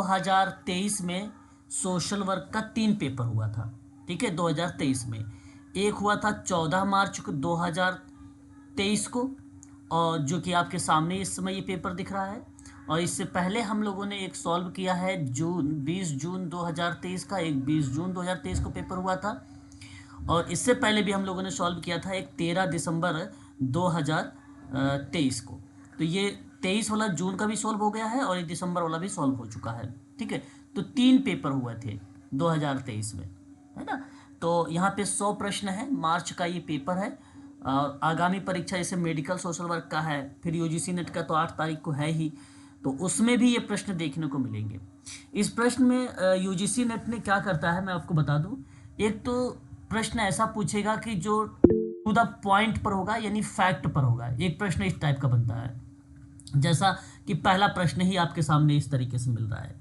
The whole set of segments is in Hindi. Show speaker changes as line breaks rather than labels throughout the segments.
2023 में सोशल वर्क का 3 पेपर हुआ था। ठीक है, 2023 में एक हुआ था 14 मार्च को 2023 को, और जो कि आपके सामने इस समय ये पेपर दिख रहा है। और इससे पहले हम लोगों ने एक सॉल्व किया है 20 जून 2023 का, एक 20 जून 2023 को पेपर हुआ था। और इससे पहले भी हम लोगों ने सॉल्व किया था एक 13 दिसंबर 2023 को। तो ये 23 वाला जून का भी सॉल्व हो गया है और ये दिसंबर वाला भी सॉल्व हो चुका है। ठीक है, तो 3 पेपर हुए थे 2023 में, है ना। तो यहाँ पे 100 प्रश्न है, मार्च का ये पेपर है। और आगामी परीक्षा जैसे मेडिकल सोशल वर्क का है, फिर यूजीसी नेट का तो 8 तारीख को है ही, तो उसमें भी ये प्रश्न देखने को मिलेंगे। इस प्रश्न में यूजीसी नेट ने क्या करता है मैं आपको बता दूं। एक तो प्रश्न ऐसा पूछेगा कि जो टू द पॉइंट पर होगा, यानी फैक्ट पर होगा। एक प्रश्न इस टाइप का बनता है, जैसा कि पहला प्रश्न ही आपके सामने इस तरीके से मिल रहा है।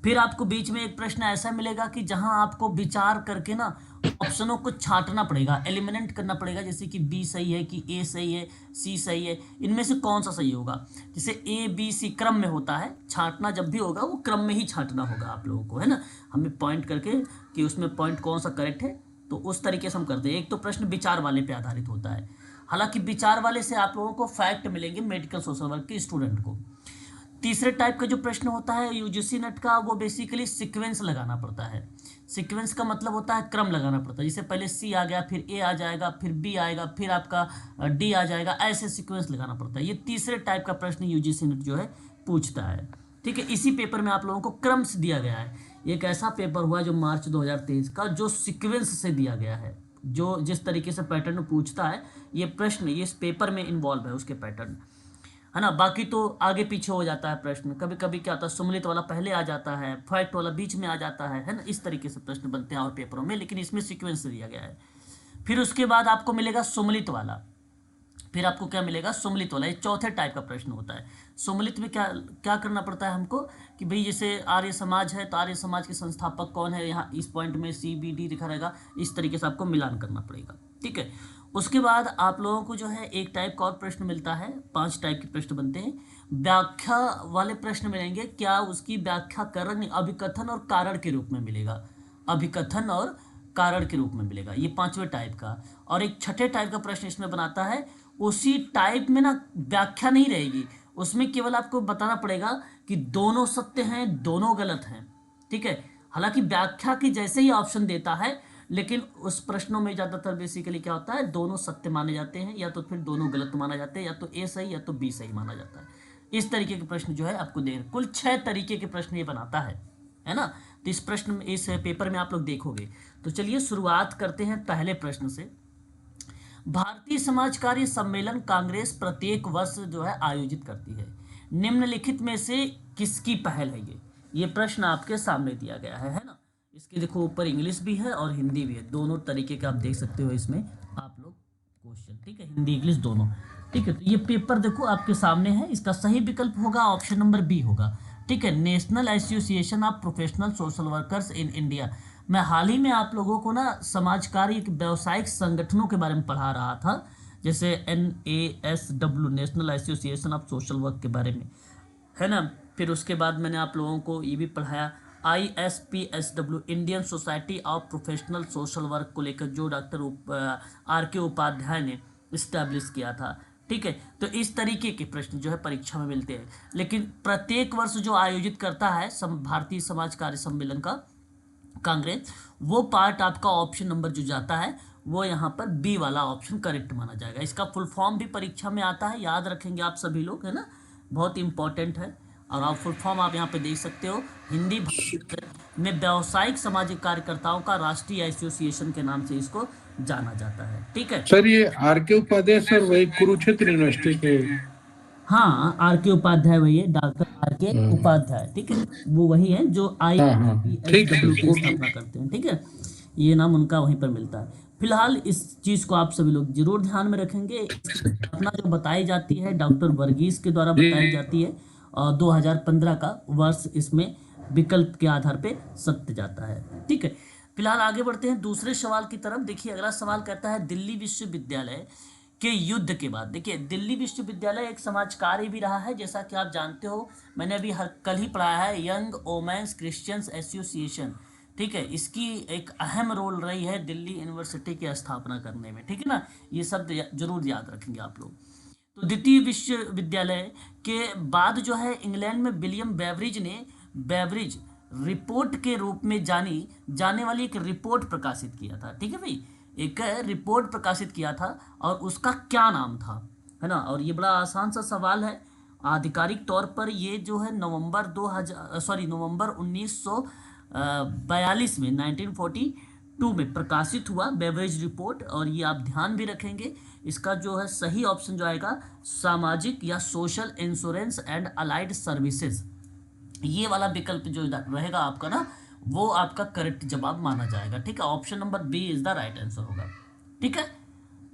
फिर आपको बीच में एक प्रश्न ऐसा मिलेगा कि जहां आपको विचार करके ना ऑप्शनों को छांटना पड़ेगा, एलिमिनेट करना पड़ेगा, जैसे कि बी सही है कि ए सही है, सी सही है, इनमें से कौन सा सही होगा। जैसे ए बी सी क्रम में होता है, छांटना जब भी होगा वो क्रम में ही छांटना होगा आप लोगों को, है ना। हमें पॉइंट करके कि उसमें पॉइंट कौन सा करेक्ट है, तो उस तरीके से हम करते हैं। एक तो प्रश्न विचार वाले पे आधारित होता है, हालांकि विचार वाले से आप लोगों को फैक्ट मिलेंगे मेडिकल सोशल वर्क के स्टूडेंट को। तीसरे टाइप का जो प्रश्न होता है यूजीसी नेट का, वो बेसिकली सीक्वेंस लगाना पड़ता है। सीक्वेंस का मतलब होता है क्रम लगाना पड़ता है, जैसे पहले सी आ गया, फिर ए आ जाएगा, फिर बी आएगा, फिर आपका डी आ जाएगा, ऐसे सीक्वेंस लगाना पड़ता है। ये तीसरे टाइप का प्रश्न यूजीसी नेट जो है पूछता है। ठीक है, इसी पेपर में आप लोगों को क्रम से दिया गया है। एक ऐसा पेपर हुआ जो मार्च 2023 का, जो सीक्वेंस से दिया गया है, जो जिस तरीके से पैटर्न पूछता है ये प्रश्न, ये इस पेपर में इन्वॉल्व है उसके पैटर्न, है ना। बाकी तो आगे पीछे हो जाता है प्रश्न, कभी कभी क्या होता है सम्मिलित वाला पहले आ जाता है, फैक्ट वाला बीच में आ जाता है ना। इस तरीके से प्रश्न बनते हैं और पेपरों में, लेकिन इसमें सीक्वेंस दिया गया है। फिर उसके बाद आपको मिलेगा सम्मिलित वाला। फिर आपको क्या मिलेगा, सम्मिलित वाला, ये चौथे टाइप का प्रश्न होता है। सम्मिलित में क्या क्या करना पड़ता है हमको कि भाई जैसे आर्य समाज है, तो आर्य समाज के संस्थापक कौन है, यहाँ इस पॉइंट में सी बी डी लिखा रहेगा, इस तरीके से आपको मिलान करना पड़ेगा। ठीक है, उसके बाद आप लोगों को जो है एक टाइप का और प्रश्न मिलता है, 5 टाइप के प्रश्न बनते हैं। व्याख्या वाले प्रश्न मिलेंगे, क्या उसकी व्याख्या करेंगे, अभिकथन और कारण के रूप में मिलेगा, अभिकथन और कारण के रूप में मिलेगा, ये 5वें टाइप का। और एक छठे टाइप का प्रश्न इसमें बनाता है, उसी टाइप में ना व्याख्या नहीं रहेगी, उसमें केवल आपको बताना पड़ेगा कि दोनों सत्य हैं, दोनों गलत हैं। ठीक है, हालांकि व्याख्या की जैसे ही ऑप्शन देता है, लेकिन उस प्रश्नों में ज़्यादातर बेसिकली क्या होता है, दोनों सत्य माने जाते हैं, या तो फिर दोनों गलत माना जाते हैं, या तो ए सही या तो बी सही माना जाता है। इस तरीके के प्रश्न जो है आपको दे, कुल 6 तरीके के प्रश्न ये बनाता है ना। तो इस प्रश्न में, इस पेपर में आप लोग देखोगे। तो चलिए शुरुआत करते हैं पहले प्रश्न से। भारतीय समाज कार्य सम्मेलन कांग्रेस प्रत्येक वर्ष जो है आयोजित करती है, निम्नलिखित में से किसकी पहल है ये प्रश्न आपके सामने दिया गया है ना। इसके देखो ऊपर इंग्लिश भी है और हिंदी भी है, दोनों तरीके का आप देख सकते हो इसमें आप लोग क्वेश्चन। ठीक है, हिंदी इंग्लिश दोनों। ठीक है, तो ये पेपर देखो आपके सामने है, इसका सही विकल्प होगा ऑप्शन नंबर बी होगा। ठीक है, national association of professional social workers in India. मैं हाल ही में आप लोगों को ना समाज कार्य व्यावसायिक संगठनों के बारे में पढ़ा रहा था, जैसे NASW, national association of social work के बारे में, है ना। फिर उसके बाद मैंने आप लोगों को ये भी पढ़ाया ISPSW, Indian society of professional social work को लेकर, जो डॉक्टर RK उपाध्याय ने इस्टेब्लिश किया था। ठीक है, तो इस तरीके के प्रश्न जो है परीक्षा में मिलते हैं। लेकिन प्रत्येक वर्ष जो आयोजित करता है भारतीय समाज कार्य सम्मेलन का कांग्रेस, वो पार्ट आपका ऑप्शन नंबर जो जाता है वो यहाँ पर बी वाला ऑप्शन करेक्ट माना जाएगा। इसका फुल फॉर्म भी परीक्षा में आता है, याद रखेंगे आप सभी लोग, है ना, बहुत इंपॉर्टेंट है। और आप फुल फॉर्म आप यहाँ पे देख सकते हो, हिंदी में व्यावसायिक सामाजिक कार्यकर्ताओं का राष्ट्रीय एसोसिएशन के नाम से इसको जाना जाता है। ठीक है
सर, ये RK उपाध्याय सर वही कुरुक्षेत्र यूनिवर्सिटी के?
हाँ, RK उपाध्याय वही है, डॉक्टर RK उपाध्याय। ठीक है, वो वही है जो ISPSW की स्थापना करते हैं। ठीक है, ये नाम उनका वहीं पर मिलता है। फिलहाल इस चीज को आप सभी लोग जरूर ध्यान में रखेंगे। इसकी स्थापना जो बताई जाती है डॉक्टर वर्गीस के द्वारा बताई जाती है, और 2015 का वर्ष इसमें विकल्प के आधार पे सत्य जाता है। ठीक है, फिलहाल आगे बढ़ते हैं दूसरे सवाल की तरफ। देखिए अगला सवाल कहता है, दिल्ली विश्वविद्यालय के युद्ध के बाद, देखिए दिल्ली विश्वविद्यालय एक समाज कार्य भी रहा है, जैसा कि आप जानते हो, मैंने अभी कल ही पढ़ाया है, यंग वोमेन्स क्रिश्चियंस एसोसिएशन, ठीक है, इसकी एक अहम रोल रही है दिल्ली यूनिवर्सिटी की स्थापना करने में, ठीक है ना, ये शब्द जरूर याद रखेंगे आप लोग। तो द्वितीय विश्वविद्यालय के बाद जो है इंग्लैंड में विलियम बेवरिज रिपोर्ट के रूप में जानी जाने वाली एक रिपोर्ट प्रकाशित किया था, ठीक है भाई, एक रिपोर्ट प्रकाशित किया था, और उसका क्या नाम था, है ना, और ये बड़ा आसान सा सवाल है। आधिकारिक तौर पर ये जो है नवंबर 1942 में 1942 में प्रकाशित हुआ बेवरेज रिपोर्ट, और ये आप ध्यान भी रखेंगे, इसका जो है सही ऑप्शन जो आएगा सामाजिक या social insurance and allied services, ये वाला विकल्प जो रहेगा आपका ना, वो आपका करेक्ट जवाब माना जाएगा, ठीक है, option number B is the right answer होगा, ठीक है।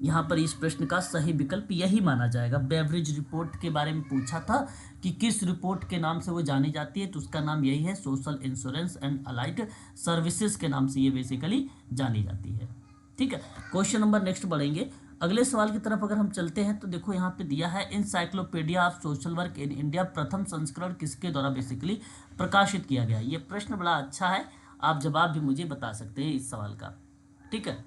यहाँ पर इस प्रश्न का सही विकल्प यही माना जाएगा। बेवरेज रिपोर्ट के बारे में पूछा था कि किस रिपोर्ट के नाम से वो जानी जाती है, तो उसका नाम यही है, social insurance and allied services के नाम से ये बेसिकली जानी जाती है, ठीक है। क्वेश्चन नंबर नेक्स्ट बढ़ेंगे, अगले सवाल की तरफ अगर हम चलते हैं तो देखो यहाँ पे दिया है encyclopedia of social work in India प्रथम संस्करण किसके द्वारा बेसिकली प्रकाशित किया गया। ये प्रश्न बड़ा अच्छा है, आप जवाब भी मुझे बता सकते हैं इस सवाल का, ठीक है।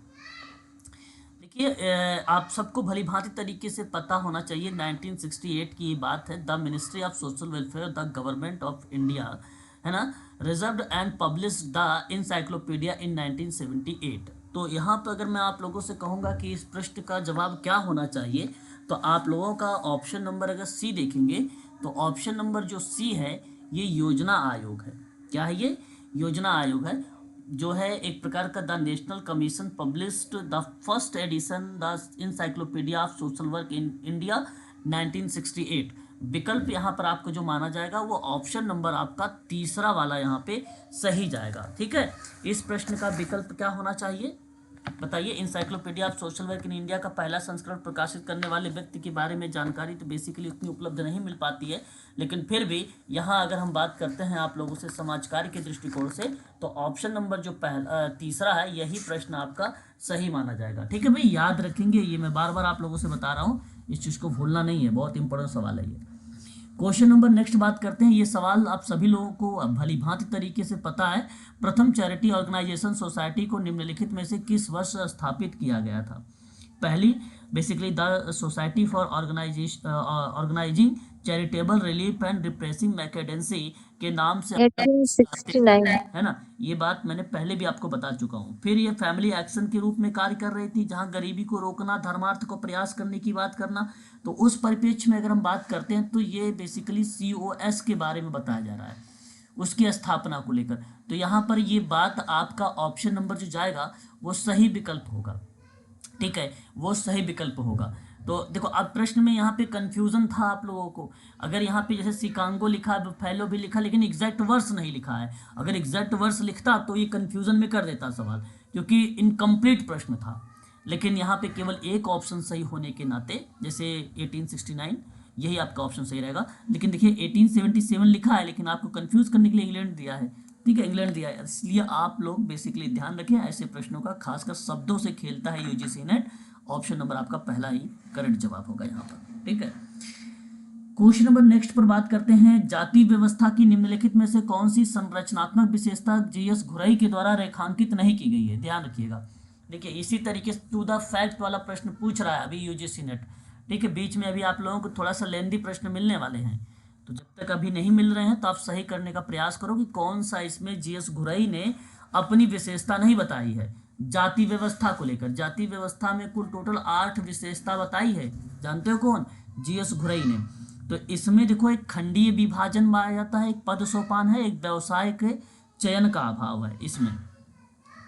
देखिए आप सबको भली भांति तरीके से पता होना चाहिए, 1968 की ये बात है, the ministry of social welfare the government of India, है ना, reserved and publish the encyclopaedia in 1978। तो यहाँ पर अगर मैं आप लोगों से कहूँगा कि इस प्रश्न का जवाब क्या होना चाहिए, तो आप लोगों का ऑप्शन नंबर अगर सी देखेंगे तो ऑप्शन नंबर जो सी है ये योजना आयोग है। क्या है ये? योजना आयोग है, जो है एक प्रकार का the national commission published the first edition the encyclopedia of social work in India 1968। विकल्प यहाँ पर आपको जो माना जाएगा वो ऑप्शन नंबर आपका तीसरा वाला यहाँ पे सही जाएगा, ठीक है। इस प्रश्न का विकल्प क्या होना चाहिए बताइए। Encyclopedia of social work in India का पहला संस्करण प्रकाशित करने वाले व्यक्ति के बारे में जानकारी तो बेसिकली उतनी उपलब्ध नहीं मिल पाती है, लेकिन फिर भी यहाँ अगर हम बात करते हैं आप लोगों से समाज कार्य के दृष्टिकोण से, तो ऑप्शन नंबर जो तीसरा है यही प्रश्न आपका सही माना जाएगा, ठीक है भाई, याद रखेंगे, ये मैं बार बार आप लोगों से बता रहा हूँ, इस चीज़ को भूलना नहीं है, बहुत इंपॉर्टेंट सवाल है ये। क्वेश्चन नंबर नेक्स्ट बात करते हैं, ये सवाल आप सभी लोगों को भली भांति तरीके से पता है। प्रथम चैरिटी ऑर्गेनाइजेशन सोसाइटी को निम्नलिखित में से किस वर्ष स्थापित किया गया था। पहली basically the society for organising charitable relief and repressing mendicancy के नाम से
1869
है ना, ये बात मैंने पहले भी आपको बता चुका हूँ। फिर ये फैमिली एक्शन के रूप में कार्य कर रही थी, जहाँ गरीबी को रोकना, धर्मार्थ को प्रयास करने की बात करना। तो उस परिप्रेक्ष्य में अगर हम बात करते हैं तो ये बेसिकली COS के बारे में बताया जा रहा है, उसकी स्थापना को लेकर। तो यहाँ पर ये बात आपका ऑप्शन नंबर जो जाएगा वो सही विकल्प होगा, ठीक है, वो सही विकल्प होगा। तो देखो अब प्रश्न में यहाँ पे कंफ्यूजन था आप लोगों को, अगर यहाँ पे जैसे सिकागो लिखा है, फैलो भी लिखा, लेकिन एग्जैक्ट वर्ष नहीं लिखा है। अगर एग्जैक्ट वर्ष लिखता तो ये कंफ्यूजन में कर देता सवाल, क्योंकि इनकम्प्लीट प्रश्न था। लेकिन यहाँ पे केवल एक ऑप्शन सही होने के नाते, जैसे 1869, यही आपका ऑप्शन सही रहेगा। लेकिन देखिए 1877 लिखा है, लेकिन आपको कंफ्यूज करने के लिए इंग्लैंड दिया है, ठीक है, इंग्लैंड दिया है। इसलिए आप लोग बेसिकली ध्यान रखें ऐसे प्रश्नों का, खासकर शब्दों से खेलता है UGC नेट। ऑप्शन नंबर आपका पहला ही करेक्ट जवाब होगा यहाँ पर, ठीक है। क्वेश्चन नंबर नेक्स्ट पर बात करते हैं, जाति व्यवस्था की निम्नलिखित में से कौन सी संरचनात्मक विशेषता GS घुरई के द्वारा रेखांकित नहीं की गई है। ध्यान रखिएगा, देखिए इसी तरीके से टू द फैक्ट वाला प्रश्न पूछ रहा है अभी UGC नेट, ठीक है। बीच में अभी आप लोगों को थोड़ा सा लेंदी प्रश्न मिलने वाले हैं, तो जब तक अभी नहीं मिल रहे हैं तो आप सही करने का प्रयास करो कि कौन सा इसमें GS घुरई ने अपनी विशेषता नहीं बताई है जाति व्यवस्था को लेकर। जाति व्यवस्था में कुल टोटल 8 विशेषता बताई है, जानते हो कौन? GS घुरई ने। तो इसमें देखो एक खंडीय विभाजन पाया जाता है, एक पद सोपान है, एक व्यवसाय के चयन का अभाव है इसमें,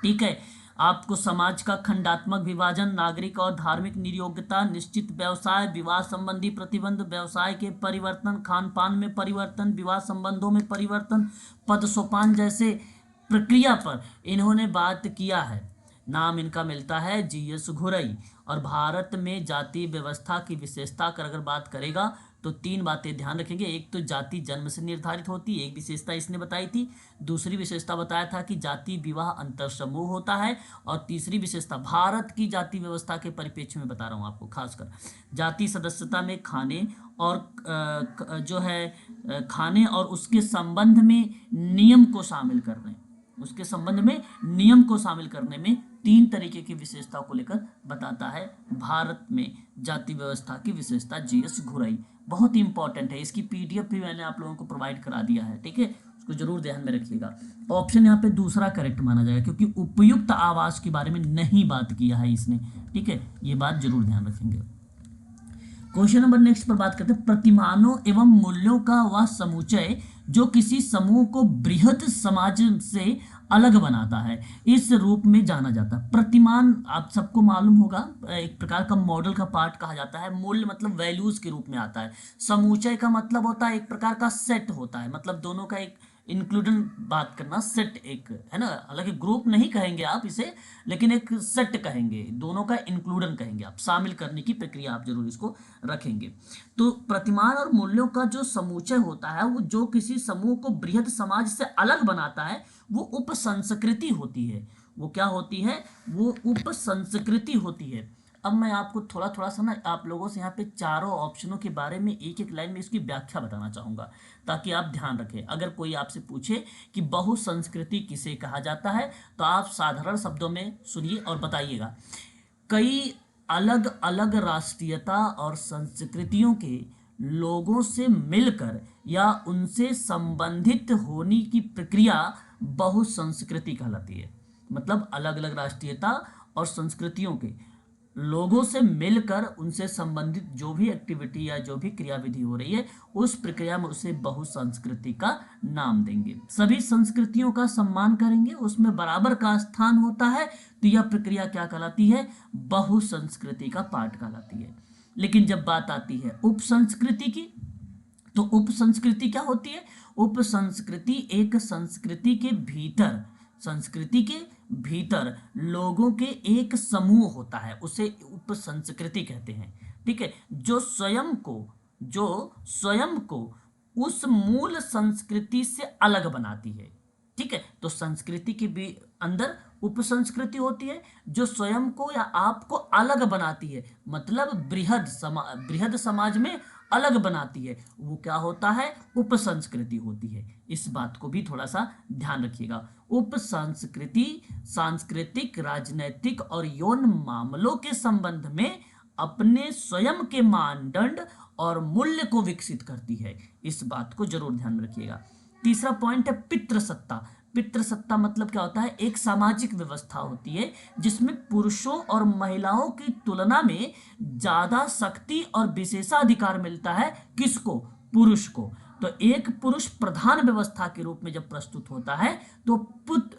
ठीक है। आपको समाज का खंडात्मक विभाजन, नागरिक और धार्मिक नियोग्यता, निश्चित व्यवसाय, विवाह संबंधी प्रतिबंध, व्यवसाय के परिवर्तन, खान पान में परिवर्तन, विवाह संबंधों में परिवर्तन, पद सोपान जैसे प्रक्रिया पर इन्होंने बात किया है। नाम इनका मिलता है GS घुरई। और भारत में जाति व्यवस्था की विशेषता कर अगर बात करेगा तो तीन बातें ध्यान रखेंगे। एक तो जाति जन्म से निर्धारित होती है, एक विशेषता इसने बताई थी। दूसरी विशेषता बताया था कि जाति विवाह अंतर समूह होता है। और तीसरी विशेषता भारत की जाति व्यवस्था के परिप्रेक्ष्य में बता रहा हूँ आपको, खासकर जाति सदस्यता में खाने और जो है खाने और उसके संबंध में नियम को शामिल करने, उसके संबंध में नियम को शामिल करने में तीन तरीके की विशेषताओं को लेकर बताता है भारत में जाति व्यवस्था की विशेषता। जीएस घुराई बहुत इंपॉर्टेंट है, इसकी पीडीएफ भी मैंने आप लोगों को प्रोवाइड करा दिया है, ठीक है, उसको जरूर ध्यान में रखिएगा। ऑप्शन यहाँ पे दूसरा करेक्ट माना जाएगा, क्योंकि उपयुक्त आवास के बारे में नहीं बात किया है इसने, ठीक है, ये बात जरूर ध्यान रखेंगे। क्वेश्चन नंबर नेक्स्ट पर बात करते हैं। प्रतिमानों एवं मूल्यों का वह समुच्चय जो किसी समूह को बृहद समाज से अलग बनाता है, इस रूप में जाना जाता है। प्रतिमान आप सबको मालूम होगा, एक प्रकार का मॉडल का पार्ट कहा जाता है। मूल्य मतलब वैल्यूज के रूप में आता है। समुच्चय का मतलब होता है एक प्रकार का सेट होता है, मतलब दोनों का एक इंक्लूडन बात करना, सेट एक है ना, हालांकि ग्रुप नहीं कहेंगे आप इसे, लेकिन एक सेट कहेंगे, दोनों का इंक्लूडन कहेंगे आप, शामिल करने की प्रक्रिया आप जरूर इसको रखेंगे। तो प्रतिमान और मूल्यों का जो समुच्चय होता है वो जो किसी समूह को बृहद समाज से अलग बनाता है वो उप संस्कृति होती है। वो क्या होती है? वो उप संस्कृति होती है। अब मैं आपको थोड़ा थोड़ा सा ना आप लोगों से यहाँ पे चारों ऑप्शनों के बारे में एक एक लाइन में इसकी व्याख्या बताना चाहूँगा, ताकि आप ध्यान रखें। अगर कोई आपसे पूछे कि बहुसंस्कृति किसे कहा जाता है, तो आप साधारण शब्दों में सुनिए और बताइएगा। कई अलग अलग राष्ट्रीयता और संस्कृतियों के लोगों से मिलकर या उनसे संबंधित होने की प्रक्रिया बहुसंस्कृति कहलाती है। मतलब अलग अलग राष्ट्रीयता और संस्कृतियों के लोगों से मिलकर उनसे संबंधित जो भी एक्टिविटी या जो भी क्रियाविधि हो रही है, उस प्रक्रिया में उसे बहुसंस्कृति का नाम देंगे। सभी संस्कृतियों का सम्मान करेंगे, उसमें बराबर का स्थान होता है, तो यह प्रक्रिया क्या कहलाती है? बहुसंस्कृति का पार्ट कहलाती है। लेकिन जब बात आती है उपसंस्कृति की, तो उपसंस्कृति क्या होती है? उपसंस्कृति एक संस्कृति के भीतर लोगों के एक समूह होता है, उसे उपसंस्कृति कहते हैं, ठीक है, जो स्वयं को उस मूल संस्कृति से अलग बनाती है, ठीक है। तो संस्कृति के भी अंदर उपसंस्कृति होती है जो स्वयं को या आपको अलग बनाती है, मतलब बृहद समाज में अलग बनाती है, वो क्या होता है? उपसंस्कृति होती है। इस बात को भी थोड़ा सा ध्यान रखिएगा। उपसंस्कृति सांस्कृतिक, राजनैतिक और यौन मामलों के संबंध में अपने स्वयं के मानदंड और मूल्य को विकसित करती है। इस बात को जरूर ध्यान रखिएगा। तीसरा पॉइंट है पितृसत्ता। पितृसत्ता मतलब क्या होता है? एक सामाजिक व्यवस्था होती है जिसमें पुरुषों और महिलाओं की तुलना में ज्यादा शक्ति और विशेषाधिकार मिलता है। किसको? पुरुष को। तो एक पुरुष प्रधान व्यवस्था के रूप में जब प्रस्तुत होता है तो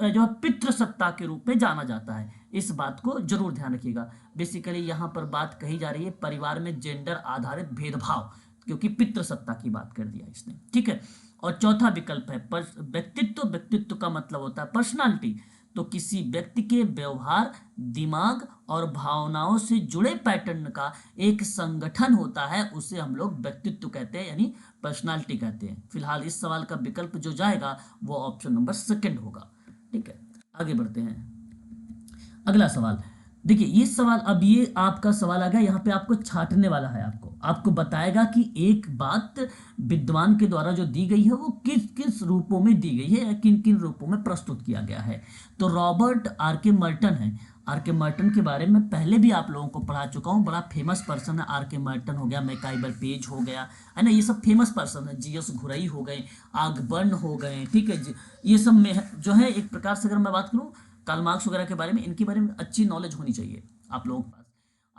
जो पितृसत्ता के रूप में जाना जाता है। इस बात को जरूर ध्यान रखिएगा। बेसिकली यहाँ पर बात कही जा रही है परिवार में जेंडर आधारित भेदभाव, क्योंकि पितृसत्ता की बात कर दिया इसने, ठीक है। और चौथा विकल्प है व्यक्तित्व। व्यक्तित्व का मतलब होता है पर्सनालिटी। तो किसी व्यक्ति के व्यवहार, दिमाग और भावनाओं से जुड़े पैटर्न का एक संगठन होता है, उसे हम लोग व्यक्तित्व कहते हैं, यानी पर्सनालिटी कहते हैं। फिलहाल इस सवाल का विकल्प जो जाएगा वो ऑप्शन नंबर सेकंड होगा, ठीक है। आगे बढ़ते हैं। अगला सवाल देखिए, ये सवाल, अब ये आपका सवाल आ गया, यहाँ पे आपको छांटने वाला है, आपको बताएगा कि एक बात विद्वान के द्वारा जो दी गई है वो किस किस रूपों में दी गई है या किन किन रूपों में प्रस्तुत किया गया है। तो रॉबर्ट आर.के. मर्टन है। आर.के. मर्टन के बारे में पहले भी आप लोगों को पढ़ा चुका हूँ, बड़ा फेमस पर्सन है। आर.के. मर्टन हो गया, मैकाइबर पेज हो गया, है ना, ये सब फेमस पर्सन है। जीएस घुराई हो गए, आगबर्न हो गए, ठीक है, ये सब में जो है एक प्रकार से अगर मैं बात करूँ कार्ल मार्क्स वगैरह के बारे में, इनके बारे में अच्छी नॉलेज होनी चाहिए आप लोगों के पास।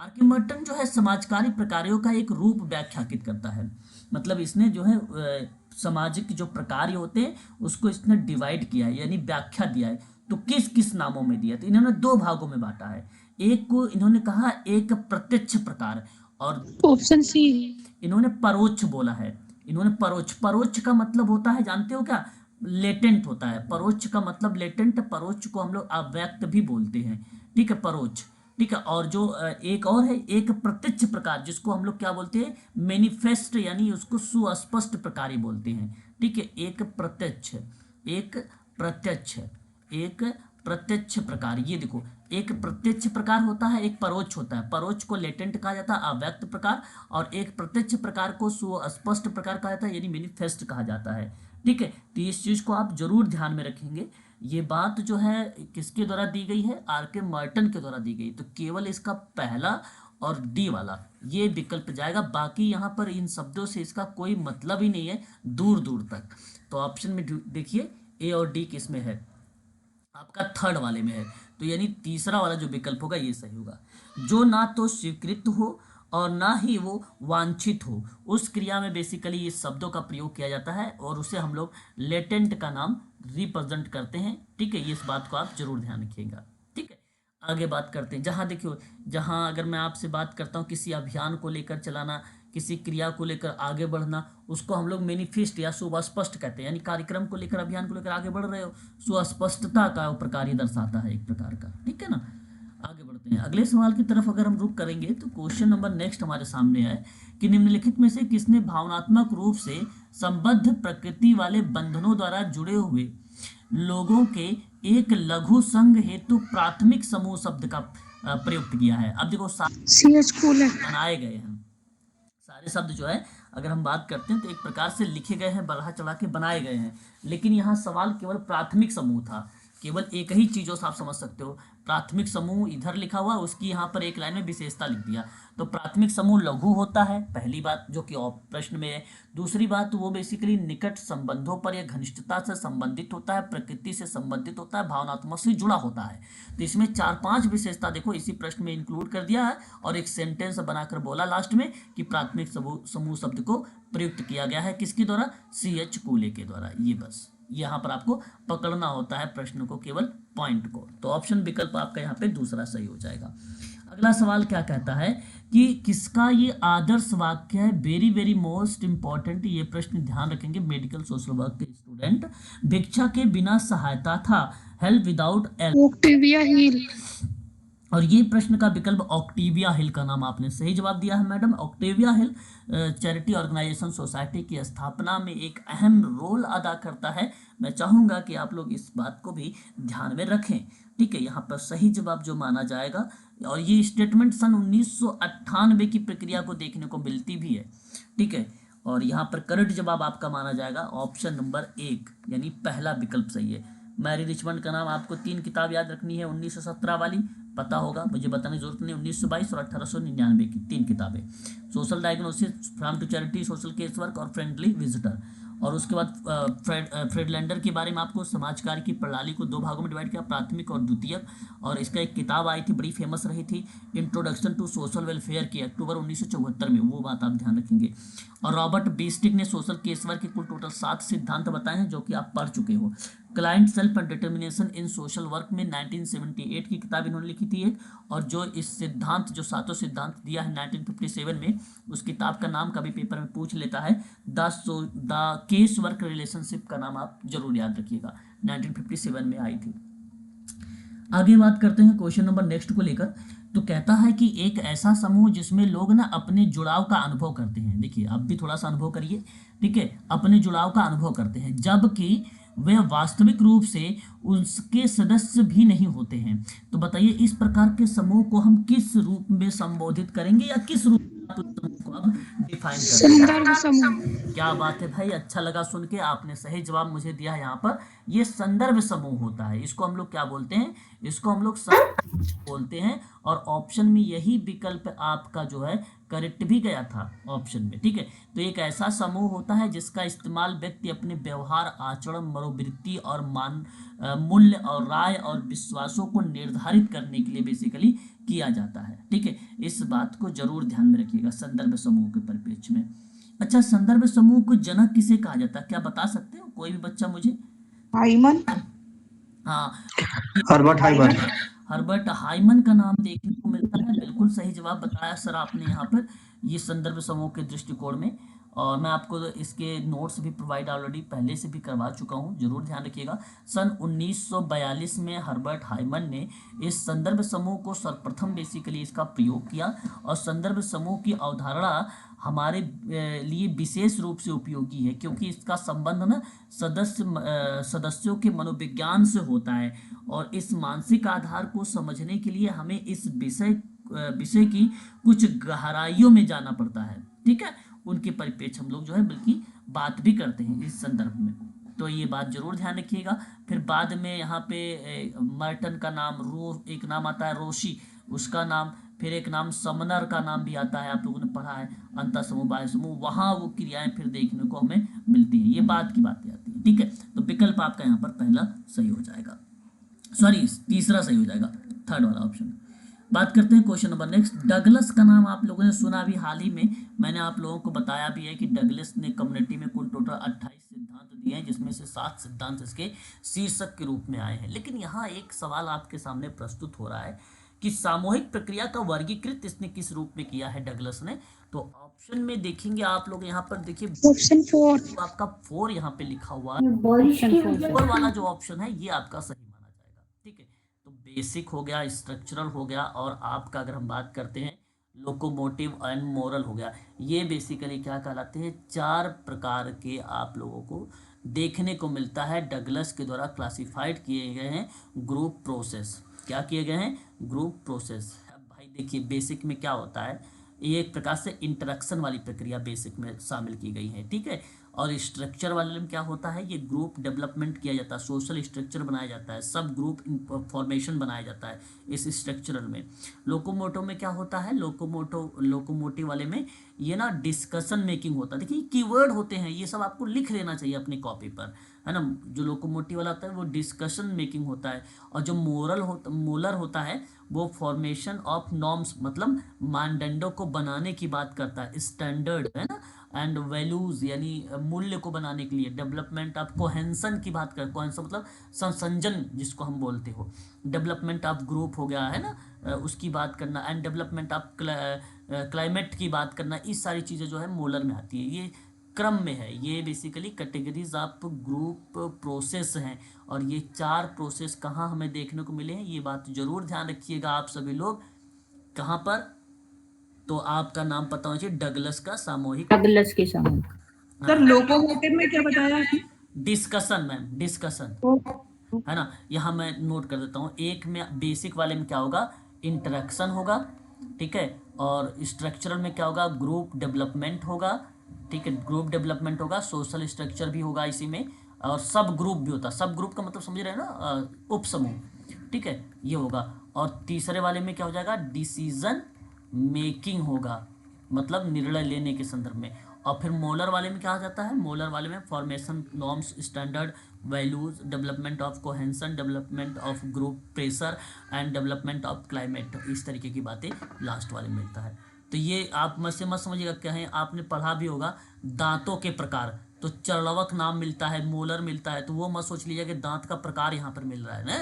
आर.के. मर्टन जो है समाजकारी प्रकारों का एक रूप व्याख्याकित करता है। मतलब इसने जो है सामाजिक जो प्रकार होते हैं उसको इसने डिवाइड किया है, यानी व्याख्या दिया है। तो किस किस नामों में दिया? तो इन्होंने दो भागों में बांटा है। एक को इन्होंने कहा एक प्रत्यक्ष प्रकार, और
ऑप्शन सी
इन्होंने परोक्ष बोला है। इन्होंने परोक्ष का मतलब होता है, जानते हो क्या? लेटेंट होता है। परोक्ष का मतलब लेटेंट, परोक्ष को हम लोग अव्यक्त भी बोलते हैं, ठीक है। परोक्ष ठीक है। और जो एक और है, एक प्रत्यक्ष प्रकार, जिसको हम लोग क्या बोलते हैं, मैनिफेस्ट, यानी उसको सुस्पष्ट प्रकार ही बोलते हैं। ठीक है, एक प्रत्यक्ष, एक प्रत्यक्ष, एक प्रत्यक्ष प्रकार। ये देखो, एक प्रत्यक्ष प्रकार होता है, एक परोक्ष होता है। परोक्ष को लेटेंट कहा जाता है, अव्यक्त प्रकार, और एक प्रत्यक्ष प्रकार को सुस्पष्ट प्रकार कहा जाता है, यानी मैनिफेस्ट कहा जाता है। ठीक है, तो इस चीज को आप जरूर ध्यान में रखेंगे। ये बात जो है किसके द्वारा दी गई है, आर.के. मार्टन के द्वारा दी गई। तो केवल इसका पहला और डी वाला ये विकल्प जाएगा, बाकी यहाँ पर इन शब्दों से इसका कोई मतलब ही नहीं है दूर दूर तक। तो ऑप्शन में देखिए ए और डी किस में है, आपका थर्ड वाले में है। तो यानी तीसरा वाला जो विकल्प होगा ये सही होगा। जो ना तो स्वीकृत हो और ना ही वो वांछित हो, उस क्रिया में बेसिकली इस शब्दों का प्रयोग किया जाता है, और उसे हम लोग लेटेंट का नाम रिप्रेजेंट करते हैं। ठीक है, ये इस बात को आप जरूर ध्यान रखिएगा। ठीक है, आगे बात करते हैं। जहाँ देखियो, जहाँ अगर मैं आपसे बात करता हूँ किसी अभियान को लेकर चलाना, किसी क्रिया को लेकर आगे बढ़ना, उसको हम लोग मैनिफेस्ट या सुस्पष्ट कहते हैं। यानी कार्यक्रम को लेकर, अभियान को लेकर आगे बढ़ रहे हो, सुस्पष्टता का वो प्रकार ये दर्शाता है एक प्रकार का। ठीक है ना, आगे बढ़ते हैं अगले सवाल की तरफ। अगर हम रुक करेंगे तो क्वेश्चन नंबर नेक्स्ट हमारे सामने है कि निम्नलिखित में से किसने भावनात्मक रूप से संबद्ध प्रकृति वाले बंधनों द्वारा जुड़े हुए लोगों के एक लघु संघ हेतु प्राथमिक समूह शब्द का प्रयुक्त किया है। अब देखो
CH कूलर
बनाए गए हैं सारे शब्द जो है, अगर हम बात करते हैं तो एक प्रकार से लिखे गए हैं, बढ़ा चढ़ा के बनाए गए हैं, लेकिन यहाँ सवाल केवल प्राथमिक समूह था। केवल एक ही चीज़ों से आप समझ सकते हो, प्राथमिक समूह इधर लिखा हुआ, उसकी यहाँ पर एक लाइन में विशेषता लिख दिया। तो प्राथमिक समूह लघु होता है, पहली बात जो कि प्रश्न में है। दूसरी बात, वो बेसिकली निकट संबंधों पर या घनिष्ठता से संबंधित होता है, प्रकृति से संबंधित होता है, भावनात्मक से जुड़ा होता है। तो इसमें 4-5 विशेषता देखो इसी प्रश्न में इंक्लूड कर दिया है, और एक सेंटेंस बनाकर बोला लास्ट में कि प्राथमिक समूह शब्द को प्रयुक्त किया गया है किसके द्वारा, CH कूले के द्वारा। ये बस यहाँ पर आपको पकड़ना होता है प्रश्न को, केवल पॉइंट को। तो ऑप्शन विकल्प आपका यहाँ पे दूसरा सही हो जाएगा। अगला सवाल क्या कहता है कि किसका ये आदर्श वाक्य है, वेरी वेरी मोस्ट इंपॉर्टेंट ये प्रश्न ध्यान रखेंगे मेडिकल सोशल वर्क के स्टूडेंट। भिक्षा के बिना सहायता था, हेल्प विदाउट हेल्प।
ऑक्टेविया हिल।
और ये प्रश्न का विकल्प ऑक्टेविया हिल का नाम आपने सही जवाब दिया है मैडम। ऑक्टेविया हिल चैरिटी ऑर्गेनाइजेशन सोसाइटी की स्थापना में एक अहम रोल अदा करता है। मैं चाहूँगा कि आप लोग इस बात को भी ध्यान में रखें। ठीक है, यहाँ पर सही जवाब जो माना जाएगा, और ये स्टेटमेंट सन 1998 की प्रक्रिया को देखने को मिलती भी है। ठीक है, और यहाँ पर करेक्ट जवाब आपका माना जाएगा ऑप्शन नंबर 1, यानी पहला विकल्प सही है। मैरी रिचमंड का नाम आपको 3 किताब याद रखनी है, 1917 वाली पता होगा, मुझे बताने की जरूरत नहीं, 1922 और 1899 की 3 किताबें। Social diagnosis, from to charity, social case work और फ्रेंडली विजिटर। और उसके बाद फ्रेडलैंडर के बारे में आपको समाज कार्य की प्रणाली को 2 भागों में डिवाइड किया, प्राथमिक और द्वितीयक। और इसका एक किताब आई थी, बड़ी फेमस रही थी, इंट्रोडक्शन टू सोशल वेलफेयर की, अक्टूबर 1974 में, वो बात आप ध्यान रखेंगे। और रॉबर्ट बेस्टिक ने सोशल केस वर्क के कुल टोटल 7 सिद्धांत बताए हैं, जो कि आप पढ़ चुके हो। Client self and determination in social work में 1978 की किताब इन्होंने लिखी थी एक। और जो इस सिद्धांत, जो 7 सिद्धांत दिया है 1957 में, उस किताब का नाम कभी पेपर में पूछ लेता है, द केस वर्क रिलेशनशिप का नाम आप जरूर याद रखिएगा, 1957 में आई थी। आगे बात करते हैं क्वेश्चन नंबर नेक्स्ट को लेकर। तो कहता है कि एक ऐसा समूह जिसमें लोग ना अपने जुड़ाव का अनुभव करते हैं। देखिए, आप भी थोड़ा सा अनुभव करिए। ठीक है, अपने जुड़ाव का अनुभव करते हैं, जबकि वे वास्तविक रूप से उसके सदस्य भी नहीं होते हैं। तो बताइए, इस प्रकार के समूह को हम किस रूप में संबोधित करेंगे, या किस रूप में आप उस समूह को अब डिफाइन करेंगे?
संदर्भ समूह।
क्या बात है भाई, अच्छा लगा सुन के, आपने सही जवाब मुझे दिया। यहाँ पर ये संदर्भ समूह होता है, इसको हम लोग क्या बोलते हैं, इसको हम लोग बोलते हैं। और ऑप्शन में यही विकल्प आपका जो है करेक्ट भी गया था ऑप्शन में। ठीक है, तो एक ऐसा समूह होता है जिसका इस्तेमाल व्यक्ति अपने व्यवहार, आचरण, मनोवृत्ति और मूल्य और राय और विश्वासों को निर्धारित करने के लिए बेसिकली किया जाता है। ठीक है, इस बात को जरूर ध्यान में रखिएगा संदर्भ समूह के परिप्रेक्ष्य में। अच्छा, संदर्भ समूह को जनक किसे कहा जाता है, क्या बता सकते हो कोई भी बच्चा मुझे?
हाइमन।
हाँ,
हर्बर्ट हाइमन।
हर्बर्ट हाइमन का नाम देखने को मिलता है। बिल्कुल सही जवाब बताया सर आपने यहाँ पर, ये संदर्भ समूह के दृष्टिकोण में। और मैं आपको इसके नोट्स भी प्रोवाइड ऑलरेडी पहले से भी करवा चुका हूँ, जरूर ध्यान रखिएगा। सन 1942 में हर्बर्ट हाइमन ने इस संदर्भ समूह को सर्वप्रथम बेसिकली इसका प्रयोग किया, और संदर्भ समूह की अवधारणा हमारे लिए विशेष रूप से उपयोगी है क्योंकि इसका संबंध ना सदस्यों के मनोविज्ञान से होता है, और इस मानसिक आधार को समझने के लिए हमें इस विषय की कुछ गहराइयों में जाना पड़ता है। ठीक है, उनके परिप्रेक्ष्य हम लोग जो है बल्कि बात भी करते हैं इस संदर्भ में, तो ये बात जरूर ध्यान रखिएगा। फिर बाद में यहाँ पे मर्टन का नाम, एक नाम आता है रोशी, उसका नाम, फिर एक नाम समनर का नाम भी आता है, आप लोगों ने पढ़ा है, अंतर समूह बाह्य समूह, वहाँ वो क्रियाएं फिर देखने को हमें मिलती है, ये बात की बातें आती है। ठीक है, तो विकल्प आपका यहाँ पर पहला सही हो जाएगा, सॉरी तीसरा सही हो जाएगा, थर्ड वाला ऑप्शन। बात करते हैं क्वेश्चन नंबर नेक्स्ट। डगलस का नाम आप लोगों ने सुना भी, हाल ही में मैंने आप लोगों को बताया भी है कि डगलस ने कम्युनिटी में कुल टोटल 28 सिद्धांत दिए हैं, जिसमें से 7 सिद्धांत इसके शीर्षक के रूप में आए हैं। लेकिन यहाँ एक सवाल आपके सामने प्रस्तुत हो रहा है कि सामूहिक प्रक्रिया का वर्गीकृत इसने किस रूप में किया है डगलस ने। तो ऑप्शन में देखेंगे आप लोग, यहाँ पर देखिए
ऑप्शन 4,
आपका 4 यहाँ पे लिखा हुआ है, 4 वाला जो ऑप्शन है ये आपका सही माना जाएगा। ठीक है, तो बेसिक हो गया, स्ट्रक्चरल हो गया, और आपका अगर हम बात करते हैं लोकोमोटिव एंड मोरल हो गया। ये बेसिकली क्या कहलाते हैं, 4 प्रकार के आप लोगों को देखने को मिलता है, डगलस के द्वारा क्लासिफाइड किए गए हैं ग्रुप प्रोसेस। क्या किए गए हैं, ग्रुप प्रोसेस। अब भाई देखिए बेसिक में क्या होता है, ये एक प्रकार से इंटरेक्शन वाली प्रक्रिया बेसिक में शामिल की गई है। ठीक है, और स्ट्रक्चर वाले में क्या होता है, ये ग्रुप डेवलपमेंट किया जाता है, सोशल स्ट्रक्चर बनाया जाता है, सब ग्रुप फॉर्मेशन बनाया जाता है इस स्ट्रक्चरल में। लोकोमोटिव में क्या होता है, लोकोमोटिव वाले में ये ना डिस्कशन मेकिंग होता है। देखिए कीवर्ड होते हैं, ये सब आपको लिख लेना चाहिए अपनी कॉपी पर, है ना। जो लोकोमोटिव वाला होता है वो डिस्कशन मेकिंग होता है, और जो मोलर होता है वो फॉर्मेशन ऑफ नॉर्म्स, मतलब मानदंडों को बनाने की बात करता है, स्टैंडर्ड, है ना, एंड वैल्यूज यानी मूल्य को बनाने के लिए। डेवलपमेंट ऑफ कोहेंसन की बात कर, कोहेंसन मतलब संसंजन जिसको हम बोलते हो। डेवलपमेंट ऑफ ग्रुप हो गया, है ना, उसकी बात करना, एंड डेवलपमेंट ऑफ क्लाइमेट की बात करना। इस सारी चीज़ें जो है मोलर में आती है, ये क्रम में है, ये basically categories of group process हैं। और ये 4 प्रोसेस कहाँ हमें देखने को मिले हैं, ये बात जरूर ध्यान रखिएगा आप सभी लोग। कहाँ पर, तो आपका नाम पता होना चाहिए, डगलस का सामूहिक,
डगलस के सामूहिक।
सर लोकोमोटिव में क्या बताया आपने?
डिस्कशन मैम, डिस्कशन, है ना। यहाँ मैं नोट कर देता हूँ, एक में बेसिक वाले में क्या होगा, इंटरेक्शन होगा, ठीक है, और स्ट्रक्चरल में क्या होगा, ग्रुप डेवलपमेंट होगा, ठीक है, ग्रुप डेवलपमेंट होगा, सोशल स्ट्रक्चर भी होगा इसी में, और सब ग्रुप भी होता है। सब ग्रुप का मतलब समझ रहे हैं ना, उप समूह, ठीक है, ये होगा। और तीसरे वाले में क्या हो जाएगा, डिसीजन मेकिंग होगा, मतलब निर्णय लेने के संदर्भ में। और फिर मोलर वाले में क्या आ जाता है, मोलर वाले में formation norms, standard, values, development of cohesion, development of group pressure and development of climate, इस तरीके की बातें लास्ट वाले में मिलता है। तो ये आप मत समझिएगा क्या है, आपने पढ़ा भी होगा दांतों के प्रकार, तो चरलवक नाम मिलता है, मोलर मिलता है, तो वो मत सोच लीजिए कि दांत का प्रकार यहाँ पर मिल रहा है ना,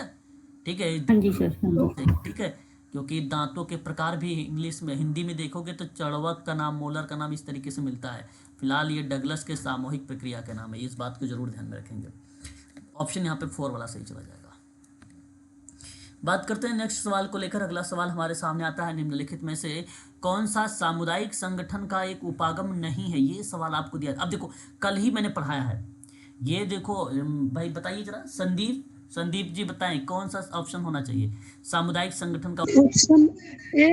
ठीक है।
हाँ जी सर,
ठीक है, क्योंकि दांतों के प्रकार भी इंग्लिश में, हिंदी में देखोगे तो चड़वक का नाम, मोलर का नाम इस तरीके से मिलता है। फिलहाल ये डगलस के सामूहिक प्रक्रिया का नाम है, इस बात को जरूर ध्यान में रखेंगे। ऑप्शन यहाँ पे 4 वाला सही चला जाएगा। बात करते हैं नेक्स्ट सवाल को लेकर। अगला सवाल हमारे सामने आता है, निम्नलिखित में से कौन सा सामुदायिक संगठन का एक उपागम नहीं है। ये सवाल आपको दिया, अब देखो कल ही मैंने पढ़ाया है, ये देखो भाई बताइए जरा, संदीप जी बताएं कौन सा ऑप्शन होना चाहिए सामुदायिक संगठन का।
Option A.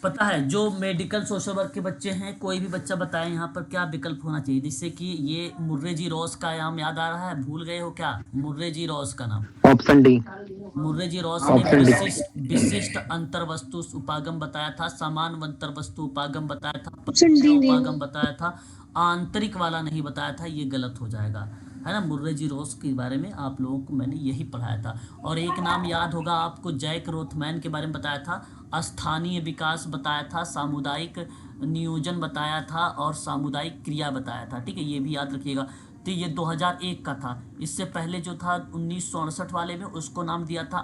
पता है, जो मेडिकल सोशल वर्क के बच्चे हैं, कोई भी बच्चा बताए यहाँ पर क्या विकल्प होना चाहिए, जिससे कि ये मुर्रे जी रॉस का नाम याद आ रहा है, भूल गए हो क्या, मुर्रे जी रॉस का नाम।
Option D.
मुर्रे जी रॉस ने विशिष्ट अंतर्वस्तु उपागम बताया था, समान अंतर्वस्तु उपागम बताया था, उपागम बताया था, आंतरिक वाला नहीं बताया था, ये गलत हो जाएगा, है ना। मुर्रे जी रॉस के बारे में आप लोगों को मैंने यही पढ़ाया था। और एक नाम याद होगा आपको, जैक रोथमैन के बारे में बताया था, स्थानीय विकास बताया था, सामुदायिक नियोजन बताया था, और सामुदायिक क्रिया बताया था, ठीक है, ये भी याद रखिएगा। तो ये 2001 का था। इससे पहले जो था 1968 वाले में, उसको नाम दिया था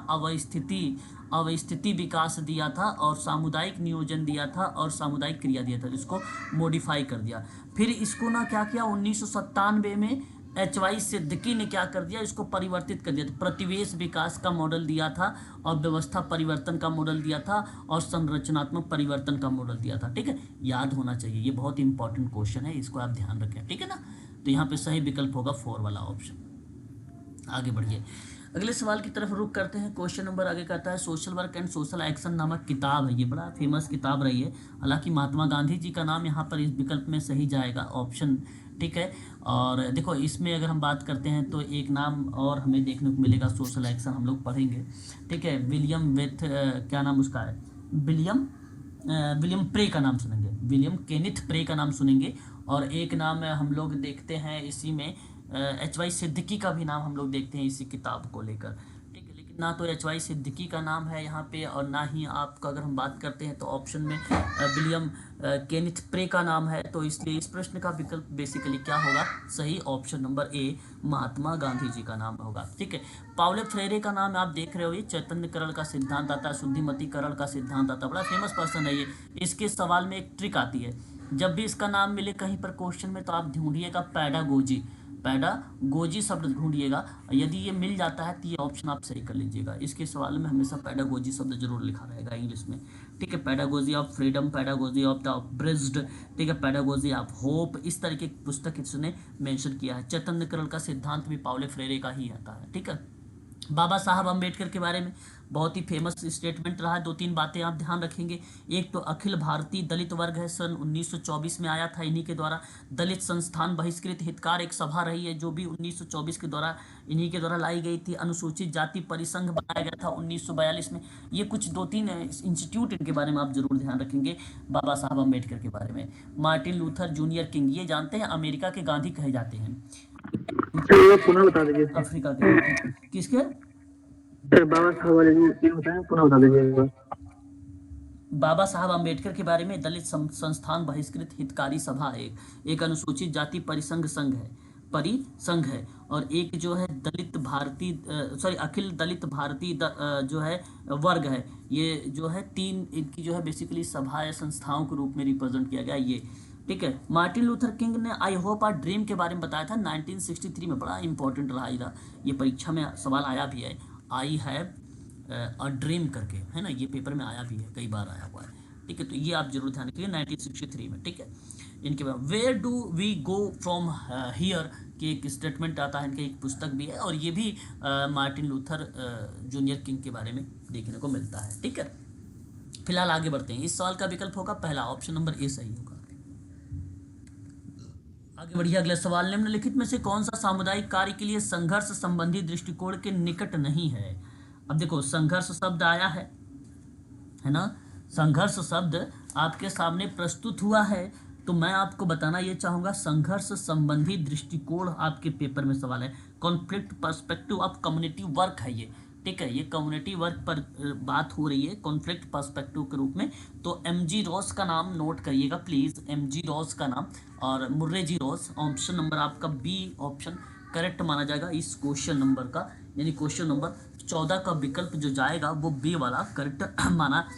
अवस्थिति विकास दिया था और सामुदायिक नियोजन दिया था और सामुदायिक क्रिया दिया था, जिसको मॉडिफाई कर दिया। फिर इसको ना क्या किया, 1997 में HY सिद्दीकी ने क्या कर दिया, इसको परिवर्तित कर दिया था। प्रतिवेश विकास का मॉडल दिया था और व्यवस्था परिवर्तन का मॉडल दिया था और संरचनात्मक परिवर्तन का मॉडल दिया था। ठीक है, याद होना चाहिए, ये बहुत इंपॉर्टेंट क्वेश्चन है, इसको आप ध्यान रखें। ठीक है ना, तो यहाँ पे सही विकल्प होगा 4 वाला ऑप्शन। आगे बढ़िए, अगले सवाल की तरफ रुख करते हैं। क्वेश्चन नंबर आगे कहता है social work and social action नामक किताब है, ये बड़ा फेमस किताब रही है। हालांकि महात्मा गांधी जी का नाम यहाँ पर इस विकल्प में सही जाएगा ऑप्शन। ठीक है, और देखो इसमें अगर हम बात करते हैं तो एक नाम और हमें देखने को मिलेगा, सोशल एक्शन हम लोग पढ़ेंगे। ठीक है, विलियम विथ क्या नाम उसका है, विलियम प्रे का नाम सुनेंगे, विलियम केनिथ प्रे का नाम सुनेंगे। और एक नाम हम लोग देखते हैं इसी में HY सिद्दीकी का भी नाम हम लोग देखते हैं इसी किताब को लेकर। ठीक है, लेकिन ना तो HY सिद्दीकी का नाम है यहाँ पे और ना ही आपका अगर हम बात करते हैं तो ऑप्शन में विलियम केनिथ प्रे का नाम है। तो इसलिए इस प्रश्न का विकल्प बेसिकली क्या होगा, सही option number A, Mahatma Gandhi ji का नाम होगा। ठीक है, पाउले फ्रेरे का नाम आप देख रहे हो, ये चैतन्यकरण का सिद्धांत आता है, शुद्धिमतीकरण का सिद्धांत आता है, बड़ा फेमस पर्सन है ये। इसके सवाल में एक ट्रिक आती है, जब भी इसका नाम मिले कहीं पर क्वेश्चन में तो आप ढूंढिएगा पैडागोजी, पैडागोजी शब्द ढूंढिएगा। यदि ये मिल जाता है तो ये ऑप्शन आप सही कर लीजिएगा। इसके सवाल में हमेशा पैडागोजी शब्द जरूर लिखा रहेगा इंग्लिश में। ठीक है, pedagogy of freedom, pedagogy of the oppressed, ठीक है, पैडागोजी ऑफ होप, इस तरह की पुस्तक इसने मेंशन किया है। चैतन्यकरण का सिद्धांत भी पाउले फ्रेरे का ही आता है। ठीक है, बाबा साहब अम्बेडकर के बारे में बहुत ही फेमस स्टेटमेंट रहा है। 2-3 बातें आप ध्यान रखेंगे। एक तो अखिल भारतीय दलित वर्ग है, सन 1924 में आया था इन्हीं के द्वारा। दलित संस्थान बहिष्कृत हितकार एक सभा रही है जो भी 1924 के द्वारा इन्हीं के द्वारा लाई गई थी। अनुसूचित जाति परिसंघ बनाया गया था 1942 में। ये कुछ 2-3 इंस्टीट्यूट इनके बारे में आप जरूर ध्यान रखेंगे बाबा साहब अम्बेडकर के बारे में। मार्टिन लूथर जूनियर किंग, ये जानते हैं अमेरिका के गांधी कहे जाते हैं।
पुनः बता दीजिए
अफ्रीका के किसके,
बाबा साहब वाले जो तीन बताए पुनः बता दीजिए।
बाबा साहब अम्बेडकर के बारे में दलित संस्थान बहिष्कृत हितकारी सभा है, एक अनुसूचित जाति परिसंघ है और एक जो है दलित भारतीय अखिल दलित भारतीय जो है वर्ग है। ये जो है 3 इनकी जो है बेसिकली सभा या संस्थाओं के रूप में रिप्रेजेंट किया गया ये। ठीक है, मार्टिन लूथर किंग ने आई होप आर ड्रीम के बारे में बताया था 1963 में, बड़ा इंपॉर्टेंट रहा ये परीक्षा में सवाल आया भी है, आई हैव अ ड्रीम करके, है ना, ये पेपर में आया भी है, कई बार आया हुआ है। ठीक है, तो ये आप जरूर ध्यान रखिए 1963 में। ठीक है, इनके बाद where do we go from here की एक स्टेटमेंट आता है, इनकी एक पुस्तक भी है और ये भी मार्टिन लूथर जूनियर किंग के बारे में देखने को मिलता है। ठीक है, फिलहाल आगे बढ़ते हैं। इस सवाल का विकल्प होगा पहला, ऑप्शन नंबर ए सही होगा। आगे बढ़िए, अगला सवाल, निम्नलिखित में से कौन सा सामुदायिक कार्य के लिए संघर्ष संबंधी दृष्टिकोण के निकट नहीं है। अब देखो संघर्ष शब्द आया है ना, संघर्ष शब्द आपके सामने प्रस्तुत हुआ है, तो मैं आपको बताना ये चाहूंगा संघर्ष संबंधी दृष्टिकोण आपके पेपर में सवाल है। Conflict perspective of community work है ये। ठीक है, ये कम्युनिटी वर्क पर बात हो रही है कॉन्फ्लिक्ट पर्सपेक्टिव के रूप में। तो MG रॉस का नाम नोट करिएगा प्लीज, MG रॉस का नाम और मुर्रे जी रॉस। ऑप्शन नंबर आपका बी ऑप्शन करेक्ट माना जाएगा इस क्वेश्चन नंबर का, यानी क्वेश्चन नंबर 14 का विकल्प जो जाएगा वो बी वाला करेक्ट माना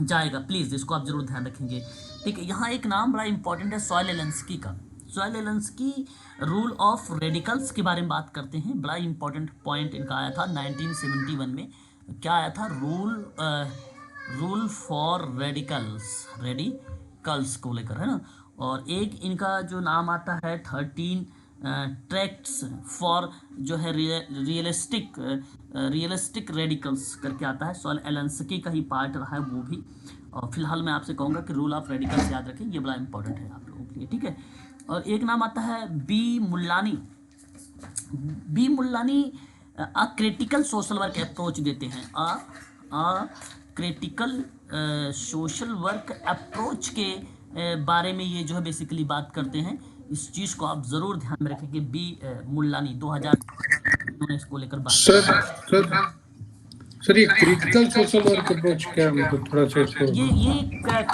जाएगा। प्लीज इसको आप जरूर ध्यान रखेंगे। ठीक है, यहाँ एक नाम बड़ा इंपॉर्टेंट है सॉयल एलेंस्की का। सॉयल एलेंस्की रूल ऑफ रेडिकल्स के बारे में बात करते हैं, बड़ा इंपॉर्टेंट पॉइंट इनका आया था 1971 में। क्या आया था, रूल फॉर रेडिकल्स को लेकर, है ना। और एक इनका जो नाम आता है 13 ट्रैक्ट्स फॉर जो है रियलिस्टिक रेडिकल्स करके आता है, सॉयल एलेंस्की का ही पार्ट रहा है वो भी। और फिलहाल मैं आपसे कहूँगा कि रूल ऑफ रेडिकल्स याद रखें, ये बड़ा इंपॉर्टेंट है आप लोगों के लिए। ठीक है, और एक नाम आता है B Mullaly a critical social work approach देते हैं, a critical social work approach के बारे में ये जो है बेसिकली बात करते हैं। इस चीज़ को आप ज़रूर ध्यान में रखेंगे। बी मुल्लानी 2000 इसको लेकर बात।
सर ये क्रिटिकल सोशल वर्क अप्रोच क्या है, मतलब थोड़ा सा इसको
ये एक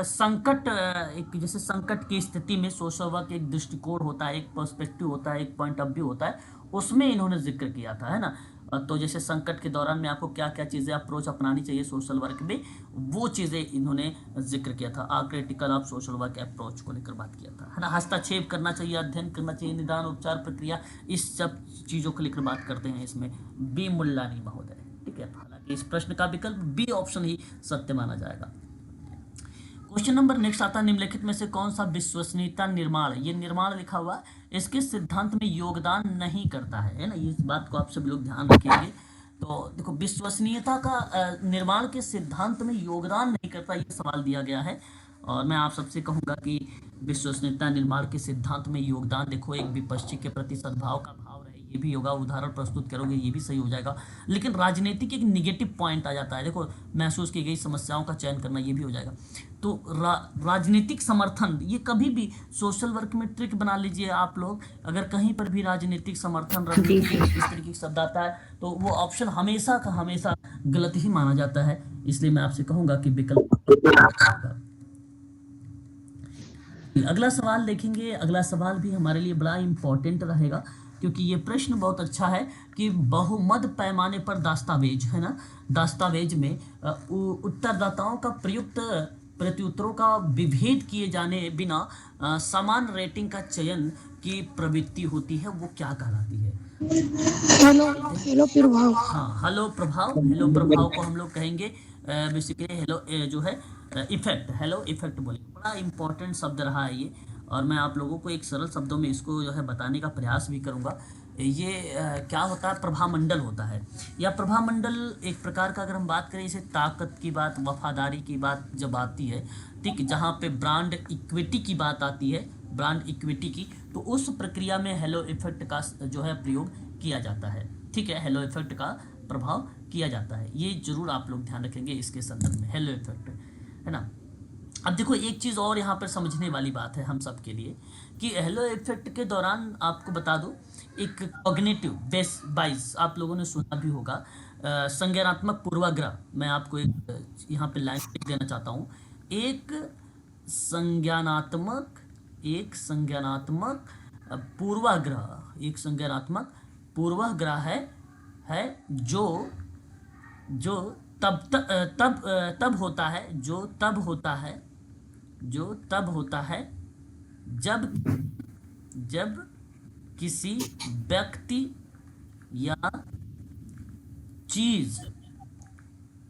संकट, एक जैसे संकट की स्थिति में सोशल वर्क एक दृष्टिकोण होता है, एक पर्सपेक्टिव होता है, एक पॉइंट ऑफ व्यू होता है, उसमें इन्होंने जिक्र किया था, है ना। तो जैसे संकट के दौरान में आपको क्या क्या चीज़ें अप्रोच अपनानी चाहिए सोशल वर्क में, वो चीज़ें इन्होंने जिक्र किया था। A critical of social work approach को लेकर बात किया था, है ना। हस्तक्षेप करना चाहिए, अध्ययन करना चाहिए, निदान उपचार प्रक्रिया, इस सब चीज़ों को लेकर बात करते हैं इसमें बी मुल्लानी महोदय, ठीक है। हालांकि इस प्रश्न का विकल्प बी ऑप्शन ही सत्य माना जाएगा। क्वेश्चन नंबर नेक्स्ट आता है, निम्नलिखित में से कौन सा विश्वसनीयता निर्माण, ये निर्माण लिखा हुआ है, इसके सिद्धांत में योगदान नहीं करता है ना। इस बात को आप सब लोग ध्यान रखिएगा। तो देखो, विश्वसनीयता का निर्माण के सिद्धांत में योगदान नहीं करता, ये सवाल दिया गया है। और मैं आप सबसे कहूंगा कि विश्वसनीयता निर्माण के सिद्धांत में योगदान, देखो, एक विपक्षी के प्रति सद्भाव का भाव रहे, ये भी होगा। उदाहरण प्रस्तुत करोगे, ये भी सही हो जाएगा। लेकिन राजनीतिक एक निगेटिव पॉइंट आ जाता है, देखो, महसूस की गई समस्याओं का चयन करना, ये भी हो जाएगा। तो राजनीतिक समर्थन, ये कभी भी सोशल वर्क में ट्रिक बना लीजिए आप लोग, अगर कहीं पर भी राजनीतिक समर्थन रणनीति इस तरीके की शब्द आता है तो वो ऑप्शन हमेशा का हमेशा गलत ही माना जाता है। इसलिए मैं आपसे कहूंगा कि विकल्प। अगला सवाल देखेंगे। अगला सवाल भी हमारे लिए बड़ा इंपॉर्टेंट रहेगा, क्योंकि ये प्रश्न बहुत अच्छा है कि बहुमत पैमाने पर दस्तावेज, है ना, दस्तावेज में उत्तरदाताओं का प्रयुक्त प्रत्युत्तरों का विभेद किए जाने बिना समान रेटिंग का चयन की प्रवृत्ति होती है, वो क्या कहलाती है?
हेलो प्रभाव।
हाँ, हेलो प्रभाव। हेलो प्रभाव को हम लोग कहेंगे बेसिकली हेलो जो है इफेक्ट, हेलो इफेक्ट बोलेंगे। बड़ा इंपॉर्टेंट शब्द रहा है ये, और मैं आप लोगों को एक सरल शब्दों में इसको जो है बताने का प्रयास भी करूँगा। ये क्या होता है, प्रभामंडल होता है, या प्रभामंडल एक प्रकार का, अगर हम बात करें इसे ताकत की बात, वफादारी की बात जब आती है, ठीक, जहाँ पे ब्रांड इक्विटी की बात आती है, ब्रांड इक्विटी की, तो उस प्रक्रिया में हेलो इफेक्ट का जो है प्रयोग किया जाता है, ठीक है। हेलो इफेक्ट का प्रभाव किया जाता है, ये जरूर आप लोग ध्यान रखेंगे इसके संदर्भ में, हेलो इफेक्ट, है ना। अब देखो, एक चीज़ और यहाँ पर समझने वाली बात है हम सब के लिए कि हेलो इफेक्ट के दौरान आपको बता दूं, एक कॉग्निटिव बेस बाइस आप लोगों ने सुना भी होगा, संज्ञानात्मक पूर्वाग्रह। मैं आपको एक यहाँ पे लाइन लिख देना चाहता हूँ। एक संज्ञानात्मक पूर्वाग्रह, एक संज्ञानात्मक पूर्वाग्रह है जो तब होता है जब किसी व्यक्ति या चीज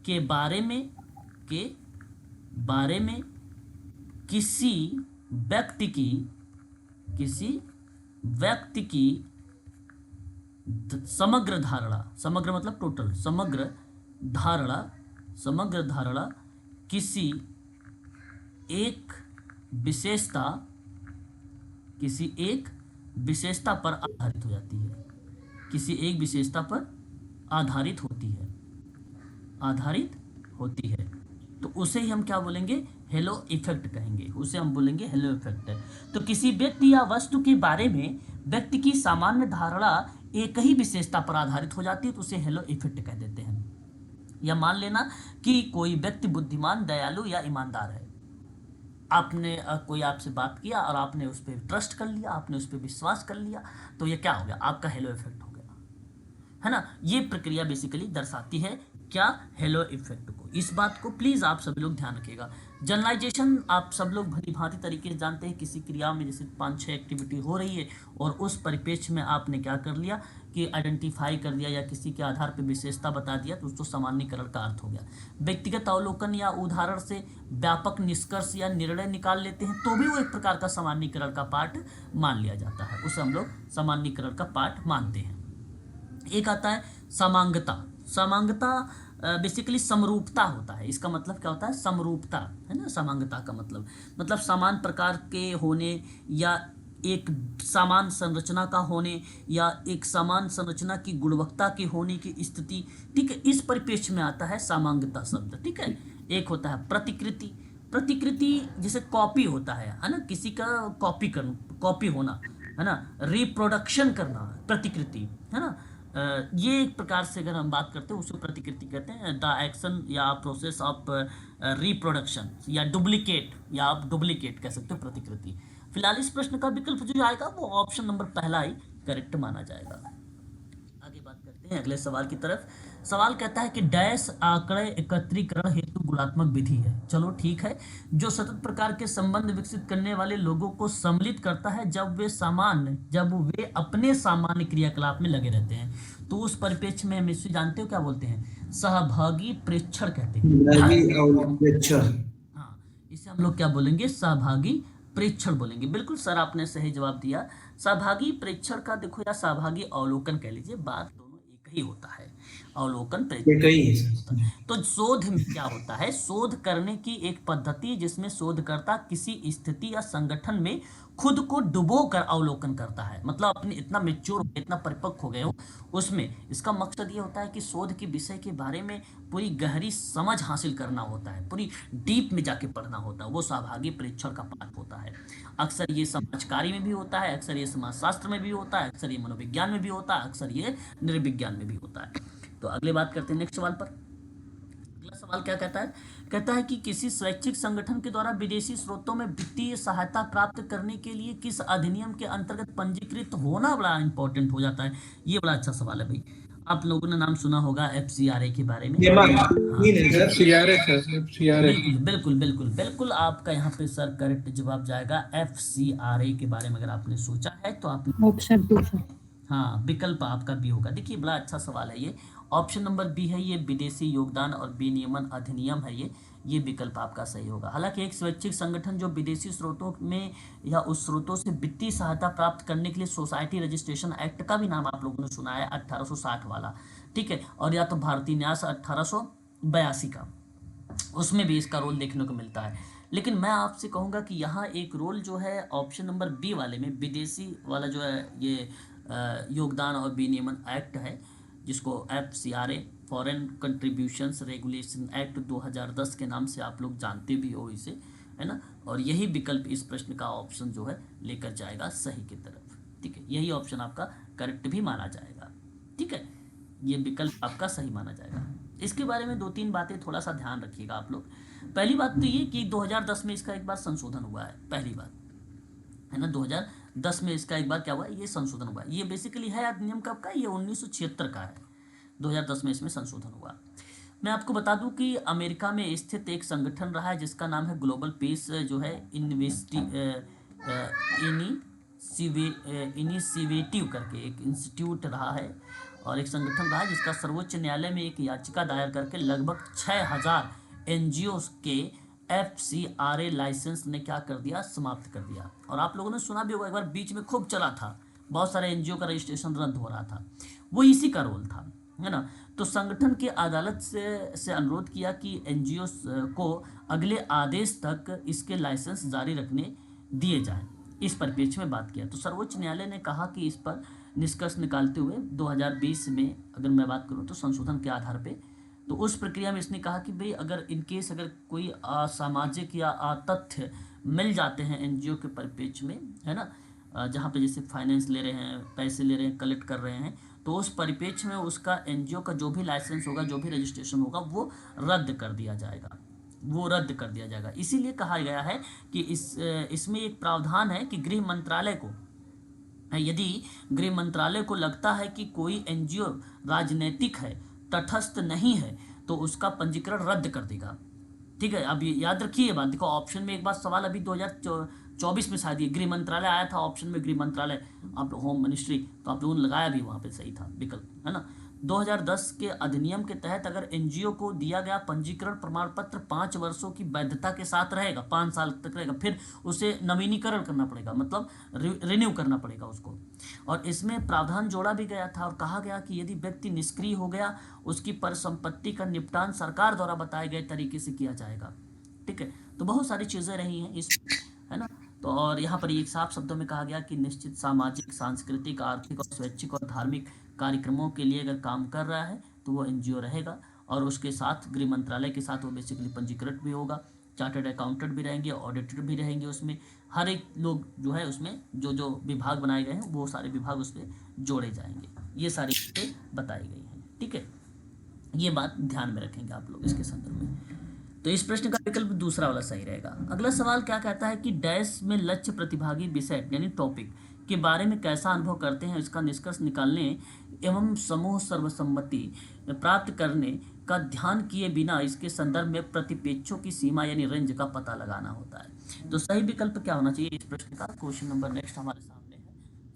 के बारे में किसी व्यक्ति की समग्र धारणा, समग्र मतलब टोटल, समग्र धारणा किसी एक विशेषता पर आधारित हो जाती है, किसी एक विशेषता पर आधारित होती है, तो उसे ही हम क्या बोलेंगे, हेलो इफेक्ट कहेंगे, उसे हम बोलेंगे हेलो इफेक्ट। तो किसी व्यक्ति या वस्तु के बारे में व्यक्ति की सामान्य धारणा एक ही विशेषता पर आधारित हो जाती है, तो उसे हेलो इफेक्ट कह देते हैं। या मान लेना कि कोई व्यक्ति बुद्धिमान, दयालु या ईमानदार है, आपने कोई आपसे बात किया और आपने उस पर ट्रस्ट कर लिया, आपने उस पर विश्वास कर लिया, तो ये क्या हो गया, आपका हेलो इफेक्ट हो गया, है ना। ये प्रक्रिया बेसिकली दर्शाती है क्या, हेलो इफेक्ट को। इस बात को प्लीज आप सभी लोग ध्यान रखिएगा। जनरलाइजेशन आप सब लोग भली भांति तरीके से जानते हैं, किसी क्रिया में जैसे 5-6 एक्टिविटी हो रही है और उस परिप्रेक्ष्य में आपने क्या कर लिया कि आइडेंटिफाई कर दिया या किसी के आधार पर विशेषता बता दिया, तो उसको सामान्यीकरण का अर्थ हो गया। व्यक्तिगत अवलोकन या उदाहरण से व्यापक निष्कर्ष या निर्णय निकाल लेते हैं, तो भी वो एक प्रकार का सामान्यीकरण का पार्ट मान लिया जाता है, उसे हम लोग सामान्यीकरण का पार्ट मानते हैं। एक आता है समांगता बेसिकली समरूपता होता है। इसका मतलब क्या होता है, समरूपता, है ना। समांगता का मतलब समान प्रकार के होने या एक समान संरचना का होने या एक समान संरचना की गुणवत्ता के होने की स्थिति, ठीक है। इस परिप्रेक्ष्य में आता है समांगता शब्द, ठीक है। एक होता है प्रतिकृति जैसे कॉपी होता है ना, किसी का कॉपी होना, है ना, रिप्रोडक्शन करना, प्रतिकृति, है ना। ये एक प्रकार से अगर हम बात करते हैं उसे प्रतिकृति कहते हैं। द एक्शन या प्रोसेस ऑफ रिप्रोडक्शन या डुप्लीकेट, या आप डुप्लीकेट कह सकते हो प्रतिकृति। फिलहाल इस प्रश्न का विकल्प जो आएगा वो ऑप्शन नंबर पहला ही करेक्ट माना जाएगा। आगे बात करते हैं अगले सवाल की तरफ। सवाल कहता है कि डैश आंकड़े एकत्रीकरण हेतु गुणात्मक विधि है। चलो ठीक है। जो सतत प्रकार के संबंध विकसित करने वाले लोगों को सम्मिलित करता है जब वे अपने सामान्य क्रियाकलाप में लगे रहते हैं। तो उस परिप्रेक्ष्य में हम इसे जानते हो क्या बोलते हैं? सहभागी प्रेक्षण कहते हैं। हाँ, इसे हम लोग क्या बोलेंगे? सहभागी प्रेक्षण बोलेंगे। बिल्कुल सर, आपने सही जवाब दिया। सहभागी प्रेक्षण का देखो, या सहभागी अवलोकन कह लीजिए, बात दोनों एक ही होता है। अवलोकन प्रेक्षण। तो शोध में क्या होता है? शोध करने की एक पद्धति जिसमें शोधकर्ता किसी स्थिति या संगठन में खुद को डुबो कर अवलोकन करता है। मतलब अपने इतना मेच्योर, इतना परिपक्व हो गए हो उसमें। इसका मकसद ये होता है कि शोध के विषय के बारे में पूरी गहरी समझ हासिल करना होता है, पूरी डीप में जाके पढ़ना होता है। वो सहभागी प्रेक्षण का पाठ होता है। अक्सर ये समाजकारी में भी होता है, अक्सर ये समाजशास्त्र में भी होता है, अक्सर ये मनोविज्ञान में भी होता है, अक्सर ये नृविज्ञान में भी होता है। तो अगले बात करते हैं नेक्स्ट सवाल पर। अगला सवाल क्या कहता है? कहता है कि किसी स्वैच्छिक संगठन के द्वारा विदेशी स्रोतों में वित्तीय सहायता प्राप्त करने के लिए किस अधिनियम के अंतर्गत पंजीकृत होना बड़ा इंपॉर्टेंट हो जाता है। ये बड़ा अच्छा सवाल है भाई। आप लोगों ने नाम सुना होगा FCRA के बारे में। बिल्कुल बिल्कुल बिल्कुल बिल्कुल, आपका यहाँ पे सर करेक्ट जवाब जाएगा FCRA के बारे में। अगर आपने सोचा है तो आप
ऑप्शन 2 सर।
हाँ, विकल्प आपका बी होगा। देखिए बड़ा अच्छा सवाल है ये। ऑप्शन नंबर बी है ये, विदेशी योगदान और विनियमन अधिनियम है ये विकल्प आपका सही होगा। हालांकि एक स्वैच्छिक संगठन जो विदेशी स्रोतों में या उस स्रोतों से वित्तीय सहायता प्राप्त करने के लिए सोसाइटी रजिस्ट्रेशन एक्ट का भी नाम आप लोगों ने सुना है, 1860 वाला, ठीक है, और या तो भारतीय न्यास 1882 का, उसमें भी इसका रोल देखने को मिलता है। लेकिन मैं आपसे कहूँगा कि यहाँ एक रोल जो है ऑप्शन नंबर बी वाले में, विदेशी वाला जो है ये योगदान और विनियमन एक्ट है, जिसको FCRA foreign contributions regulation act 2010 के नाम से आप लोग जानते भी हो इसे, है ना। और यही विकल्प इस प्रश्न का ऑप्शन जो है लेकर जाएगा सही की तरफ, ठीक है। यही ऑप्शन आपका करेक्ट भी माना जाएगा, ठीक है। ये विकल्प आपका सही माना जाएगा। इसके बारे में 2-3 बातें थोड़ा सा ध्यान रखिएगा आप लोग। पहली बात तो ये कि 2010 में इसका एक बार संशोधन हुआ है, पहली बात है ना। 2010 में इसका एक बार क्या हुआ है, ये संशोधन हुआ है। ये बेसिकली है अधिनियम कब का? ये 1976 का है। 2010 में इसमें संशोधन हुआ। मैं आपको बता दूं कि अमेरिका में स्थित एक संगठन रहा है जिसका नाम है ग्लोबल पीस, जो है इनिशिएटिव करके एक इंस्टीट्यूट रहा है और एक संगठन रहा है, जिसका सर्वोच्च न्यायालय में एक याचिका दायर करके लगभग 6000 NGO के FCRA लाइसेंस ने क्या कर दिया? समाप्त कर दिया। और आप लोगों ने सुना भी होगा, एक बार बीच में खूब चला था, बहुत सारे NGO का रजिस्ट्रेशन रद्द हो रहा था, वो इसी का रोल था, है ना। तो संगठन के अदालत से अनुरोध किया कि NGO को अगले आदेश तक इसके लाइसेंस जारी रखने दिए जाएं। इस परिप्रेक्ष्य में बात किया तो सर्वोच्च न्यायालय ने कहा कि इस पर निष्कर्ष निकालते हुए 2020 में अगर मैं बात करूं तो संशोधन के आधार पे, तो उस प्रक्रिया में इसने कहा कि भाई अगर इनकेस अगर कोई असामाजिक या अतथ्य मिल जाते हैं NGO के परिप्रेक्ष्य में, है ना, जहाँ पे जैसे फाइनेंस ले रहे हैं, पैसे ले रहे हैं, कलेक्ट कर रहे हैं, तो उस परिप्रेक्ष्य में उसका NGO का जो भी लाइसेंस होगा, जो भी रजिस्ट्रेशन होगा, वो रद्द कर दिया जाएगा। इसीलिए कहा गया है कि इसमें एक प्रावधान है कि गृह मंत्रालय को, यदि गृह मंत्रालय को लगता है कि कोई NGO राजनीतिक है, तटस्थ नहीं है, तो उसका पंजीकरण रद्द कर देगा, ठीक है। अब याद रखिए ये बात। देखो ऑप्शन में एक बार सवाल अभी 2024 में शायद ये गृह मंत्रालय आया था, ऑप्शन में गृह मंत्रालय, आप होम मिनिस्ट्री, तो आप लोगों ने लगाया भी, वहाँ पे सही था विकल्प, है ना। 2010 के अधिनियम के तहत अगर NGO को दिया गया पंजीकरण प्रमाण पत्र 5 वर्षों की वैधता के साथ रहेगा, 5 साल तक रहेगा, फिर उसे नवीनीकरण करना पड़ेगा, मतलब रिन्यू करना पड़ेगा उसको। और इसमें प्रावधान जोड़ा भी गया था और कहा गया कि यदि व्यक्ति निष्क्रिय हो गया, उसकी परिसंपत्ति का निपटान सरकार द्वारा बताए गए तरीके से किया जाएगा, ठीक है। तो बहुत सारी चीज़ें रही हैं इस, है ना। तो और यहाँ पर एक साफ शब्दों में कहा गया कि निश्चित सामाजिक, सांस्कृतिक, आर्थिक और स्वैच्छिक और धार्मिक कार्यक्रमों के लिए अगर काम कर रहा है तो वो NGO रहेगा, और उसके साथ गृह मंत्रालय के साथ वो बेसिकली पंजीकृत भी होगा, चार्टर्ड अकाउंटेंट भी रहेंगे, ऑडिटर भी रहेंगे, उसमें हर एक लोग जो है उसमें जो विभाग बनाए गए हैं वो सारे विभाग उसमें जोड़े जाएंगे। ये सारी चीज़ें बताई गई हैं, ठीक है। ये बात ध्यान में रखेंगे आप लोग इसके संदर्भ में। तो इस प्रश्न का विकल्प दूसरा वाला सही रहेगा। अगला सवाल क्या कहता है कि डैश में लक्ष्य प्रतिभागी विषय यानी टॉपिक के बारे में कैसा अनुभव करते हैं, इसका निष्कर्ष निकालने एवं समूह सर्वसम्मति प्राप्त करने का ध्यान किए बिना इसके संदर्भ में प्रतिपेक्षों की सीमा यानी रेंज का पता लगाना होता है। तो सही विकल्प क्या होना चाहिए इस प्रश्न का? क्वेश्चन नंबर नेक्स्ट हमारे सामने है।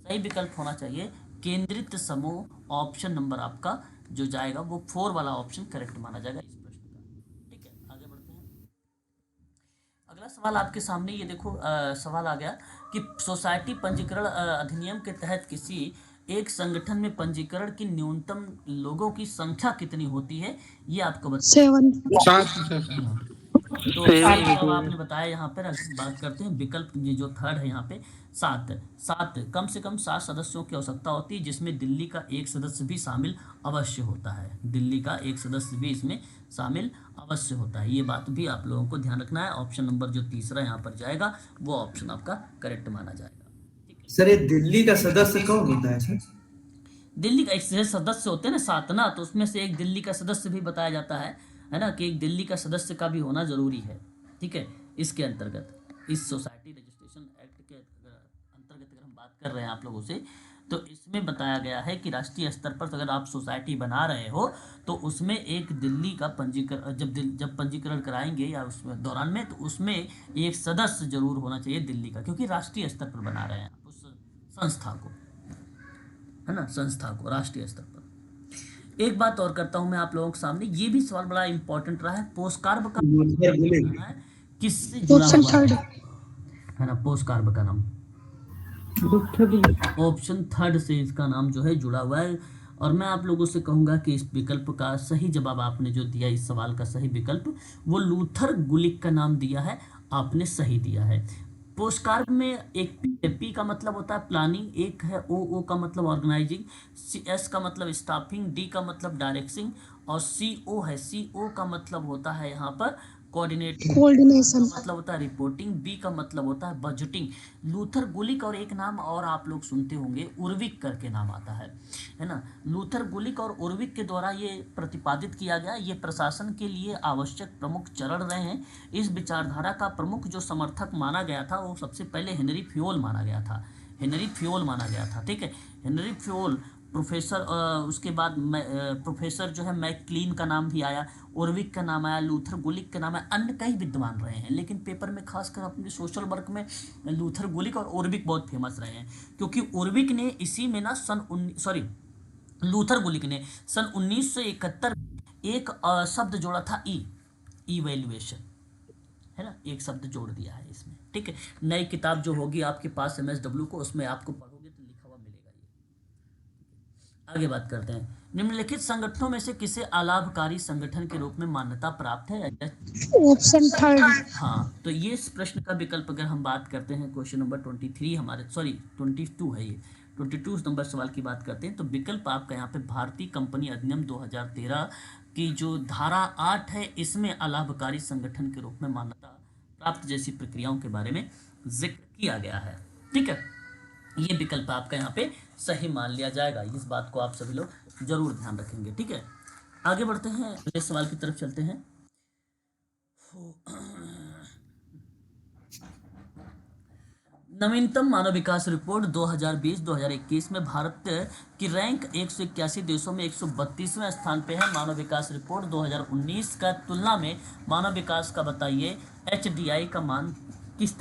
सही विकल्प होना चाहिए केंद्रित समूह। ऑप्शन नंबर आपका जो जाएगा वो 4 वाला ऑप्शन करेक्ट माना जाएगा इस प्रश्न का। ठीक है, आगे बढ़ते हैं। अगला सवाल आपके सामने ये देखो, सवाल आ गया कि सोसाइटी पंजीकरण अधिनियम के तहत किसी एक संगठन में पंजीकरण की न्यूनतम लोगों की संख्या कितनी होती है, ये आपको बता।
7।
7
तो अब आपने बताया। यहाँ पर अगर बात करते हैं विकल्प, ये जो थर्ड है यहाँ पे 7 कम से कम 7 सदस्यों की आवश्यकता होती है, जिसमें दिल्ली का एक सदस्य भी शामिल अवश्य होता है। दिल्ली का एक सदस्य भी इसमें शामिल अवश्य होता है। ये बात भी आप लोगों को ध्यान रखना है। ऑप्शन नंबर जो तीसरा यहाँ पर जाएगा वो ऑप्शन आपका करेक्ट माना जाएगा।
सर ये दिल्ली का सदस्य कौन होता है सर?
दिल्ली का एक सदस्य होते हैं ना 7 ना, तो उसमें से एक दिल्ली का सदस्य भी बताया जाता है ना, कि एक दिल्ली का सदस्य का भी होना जरूरी है। ठीक है, इसके अंतर्गत इस सोसाइटी रजिस्ट्रेशन एक्ट के अंतर्गत अगर हम बात कर रहे हैं आप लोगों से, तो इसमें बताया गया है कि राष्ट्रीय स्तर पर अगर आप सोसाइटी बना रहे हो तो उसमें एक दिल्ली का पंजीकरण जब पंजीकरण कराएंगे या उस दौरान में, तो उसमें एक सदस्य जरूर होना चाहिए दिल्ली का, क्योंकि राष्ट्रीय स्तर पर बना रहे हैं आप उस संस्था को, है ना, संस्था को राष्ट्रीय स्तर पर। एक बात और करता हूं मैं आप लोगों के सामने, ये भी सवाल बड़ा इंपॉर्टेंट रहा है। पोस्टकार्ब का किससे जुड़ा
ऑप्शन
हुआ
3।
है ना, पोस्टकार्ब का नाम ऑप्शन 3 से इसका नाम जो है जुड़ा हुआ है। और मैं आप लोगों से कहूंगा कि इस विकल्प का सही जवाब आपने जो दिया, इस सवाल का सही विकल्प वो लूथर गुलिक का नाम दिया है, आपने सही दिया है। पोस्टकार्ड में एक पी का मतलब होता है प्लानिंग, एक है ओ का मतलब ऑर्गेनाइजिंग, एस का मतलब स्टाफिंग, डी का मतलब डायरेक्टिंग और सी है, का मतलब होता है यहाँ पर
कोऑर्डिनेशन।
मतलब होता है रिपोर्टिंग, बी का मतलब होता है बजटिंग। लूथर गुलिक और एक नाम और आप लोग सुनते होंगे उर्विक करके नाम आता है ना। लूथर गुलिक और उर्विक के द्वारा ये प्रतिपादित किया गया, ये प्रशासन के लिए आवश्यक प्रमुख चरण रहे हैं। इस विचारधारा का प्रमुख जो समर्थक माना गया था वो सबसे पहले हेनरी फ्योल माना गया था, ठीक है, हेनरी फ्योल। प्रोफेसर उसके बाद प्रोफेसर जो है मैकक्लीन का नाम भी आया, उर्विक का नाम आया, लूथर गुलिक का नाम आया, अन्य कई विद्वान रहे हैं, लेकिन पेपर में खासकर अपने सोशल वर्क में लूथर गुलिक और उर्विक बहुत फेमस रहे हैं, क्योंकि उर्विक ने इसी में ना लूथर गुलिक ने सन 1971 एक शब्द जोड़ा था इवैल्यूएशन, है ना, एक शब्द जोड़ दिया है इसमें। ठीक है, नई किताब जो होगी आपके पास MSW को, उसमें आपको पढ़ोगे तो लिखा हुआ मिलेगा ये। आगे बात करते हैं, निम्नलिखित संगठनों में से किसे अलाभकारी संगठन के रूप में मान्यता प्राप्त है?
ऑप्शन 3।
हाँ, तो ये इस प्रश्न का विकल्प अगर हम बात करते हैं, क्वेश्चन नंबर 23 हमारे 22 है ये, 22 नंबर सवाल की बात करते हैं, तो विकल्प आपका यहाँ पे भारतीय कंपनी अधिनियम 2013 की जो धारा 8 है, इसमें अलाभकारी संगठन के रूप में मान्यता प्राप्त जैसी प्रक्रियाओं के बारे में जिक्र किया गया है। ठीक है, ये विकल्प आपका यहाँ पे सही मान लिया जाएगा, इस बात को आप सभी लोग जरूर ध्यान रखेंगे। ठीक है, आगे बढ़ते हैं, अगले सवाल की तरफ चलते हैं। नवीनतम मानव विकास रिपोर्ट 2020-2021 में भारत की रैंक 181 देशों में 132वें स्थान पे है। मानव विकास रिपोर्ट 2019 का तुलना में मानव विकास का बताइए HDI का मान किस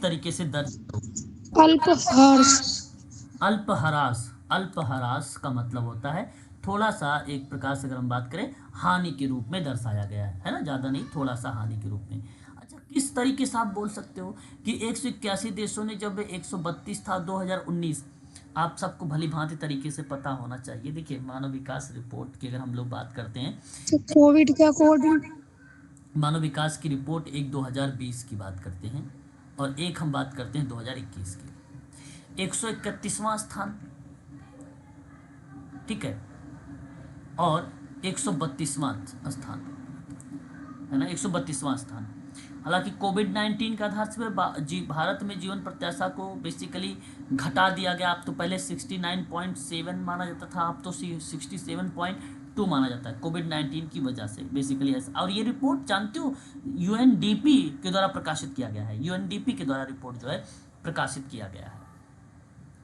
तरीके से दर्ज? अल्पहारास का मतलब होता है थोड़ा सा, एक प्रकार से अगर हम बात करें हानि के रूप में दर्शाया गया है ना, ज़्यादा नहीं, थोड़ा सा हानि के रूप में। अच्छा, किस तरीके से आप बोल सकते हो कि 181 देशों ने जब 132 था 2019, आप सबको भली भांति तरीके से पता होना चाहिए। देखिए, मानव विकास रिपोर्ट की अगर हम लोग बात करते हैं
कोविड के अकॉर्डिंग,
मानव विकास की रिपोर्ट एक 2020 की बात करते हैं और एक हम बात करते हैं 2021 की। 131वां स्थान, ठीक है, और 132वां स्थान, है ना, 132वां स्थान। हालांकि कोविड-19 के आधार से भारत में जीवन प्रत्याशा को बेसिकली घटा दिया गया। अब तो पहले 69.7 माना जाता था, अब तो 67.2 माना जाता है, कोविड-19 की वजह से बेसिकली ऐसा। और ये रिपोर्ट जानते हो UNDP के द्वारा प्रकाशित किया गया है, UNDP के द्वारा रिपोर्ट जो है प्रकाशित किया गया है।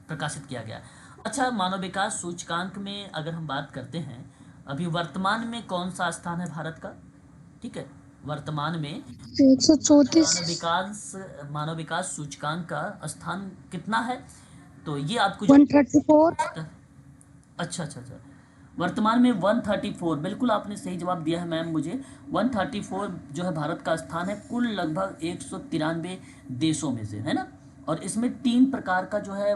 प्रकाशित किया गया। अच्छा, मानव विकास सूचकांक में अगर हम बात करते हैं, अभी वर्तमान में कौन सा स्थान है भारत का? ठीक है, वर्तमान में
134।
मानव विकास सूचकांक का स्थान कितना है? तो ये आपको
134।
अच्छा अच्छा अच्छा, वर्तमान में 134, बिल्कुल आपने सही जवाब दिया है मैम मुझे। 134 जो है भारत का स्थान है कुल लगभग 193 देशों में से, है ना। और इसमें 3 प्रकार का जो है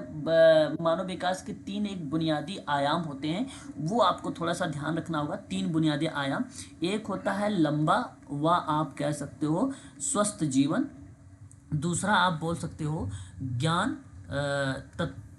मानव विकास के 3 एक बुनियादी आयाम होते हैं, वो आपको थोड़ा सा ध्यान रखना होगा। 3 बुनियादी आयाम, एक होता है लंबा व आप कह सकते हो स्वस्थ जीवन, दूसरा आप बोल सकते हो ज्ञान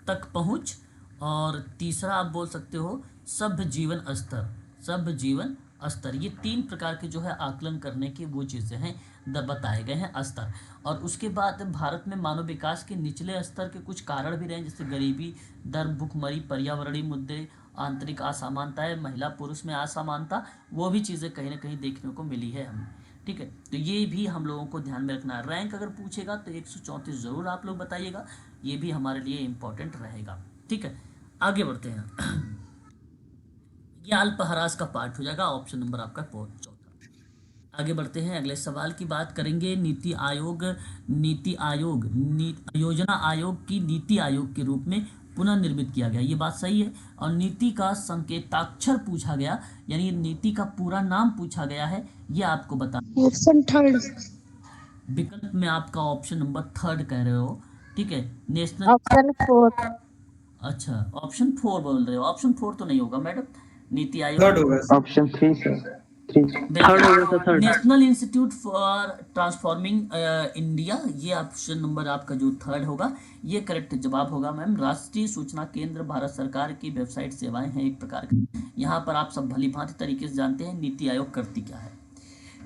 तक पहुँच, और तीसरा आप बोल सकते हो सभ्य जीवन स्तर, सभ्य जीवन स्तर। ये 3 प्रकार के जो है आकलन करने की वो चीज़ें हैं, बताए गए हैं स्तर। और उसके बाद भारत में मानव विकास के निचले स्तर के कुछ कारण भी रहे, जैसे गरीबी दर, भुखमरी, पर्यावरणीय मुद्दे, आंतरिक असमानताएं, महिला पुरुष में असमानता, वो भी चीज़ें कहीं ना कहीं देखने को मिली है हमें। ठीक है, तो ये भी हम लोगों को ध्यान में रखना है। रैंक अगर पूछेगा तो 134 ज़रूर आप लोग बताइएगा, ये भी हमारे लिए इम्पोर्टेंट रहेगा। ठीक है, आगे बढ़ते हैं। ये अल्पहरास का पार्ट हो जाएगा, ऑप्शन नंबर आपका 4। आगे बढ़ते हैं, अगले सवाल की बात करेंगे। नीति आयोग योजना आयोग की नीति आयोग के रूप में पुनर्निर्मित किया गया, ये बात सही है। और नीति का संकेताक्षर पूछा गया, यानी नीति का पूरा नाम पूछा गया है, ये आपको बता।
ऑप्शन 3।
विकल्प में आपका ऑप्शन नंबर 3 कह रहे हो, ठीक है। National
option 4।
अच्छा, ऑप्शन 4 बोल रहे हो। ऑप्शन 4 तो नहीं होगा मैडम, नीति आयोग
थर्ड होगा सर।
ऑप्शन 3 सर, 3 थर्ड होगा sir, third.
National institute for transforming India, ये ऑप्शन नंबर आपका जो 3 होगा, ये करेक्ट जवाब होगा मैम। राष्ट्रीय सूचना केंद्र भारत सरकार की वेबसाइट सेवाएं हैं एक प्रकार की, यहाँ पर आप सब भली भांति तरीके से जानते हैं नीति आयोग करती क्या है।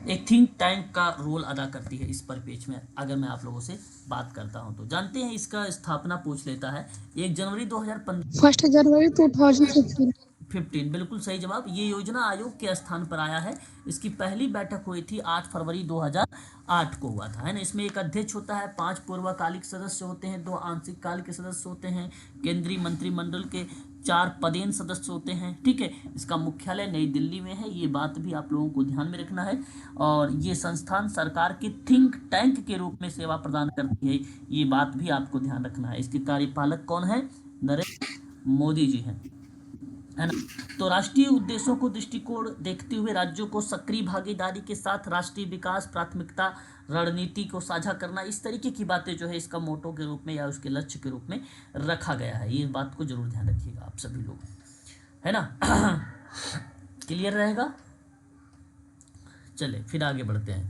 एक थिंक टैंक का रोल अदा करती है इस परिपेक्ष में। अगर मैं आप लोगों से बात करता हूं तो जानते हैं, इसका स्थापना पूछ लेता है 1 जनवरी 2015।
1 जनवरी 2015।
15 बिल्कुल सही जवाब। ये योजना आयोग के स्थान पर आया है। इसकी पहली बैठक हुई थी 8 फरवरी 2008 को हुआ था, है ना। इसमें एक अध्यक्ष होता है, 5 पूर्णकालिक सदस्य होते हैं, 2 आंशिक काल के सदस्य होते हैं, केंद्रीय मंत्रिमंडल के 4 पदेन सदस्य होते हैं। ठीक है, इसका मुख्यालय नई दिल्ली में है, ये बात भी आप लोगों को ध्यान में रखना है। और ये संस्थान सरकार के थिंक टैंक के रूप में सेवा प्रदान करती है, ये बात भी आपको ध्यान रखना है। इसके कार्यपालक कौन है? नरेंद्र मोदी जी हैं, है ना। तो राष्ट्रीय उद्देश्यों को दृष्टिकोण देखते हुए राज्यों को सक्रिय भागीदारी के साथ राष्ट्रीय विकास प्राथमिकता रणनीति को साझा करना, इस तरीके की बातें जो है इसका मोटो के रूप में या उसके लक्ष्य के रूप में रखा गया है। ये बात को जरूर ध्यान रखिएगा आप सभी लोग, है ना। क्लियर रहेगा। चले फिर आगे बढ़ते हैं,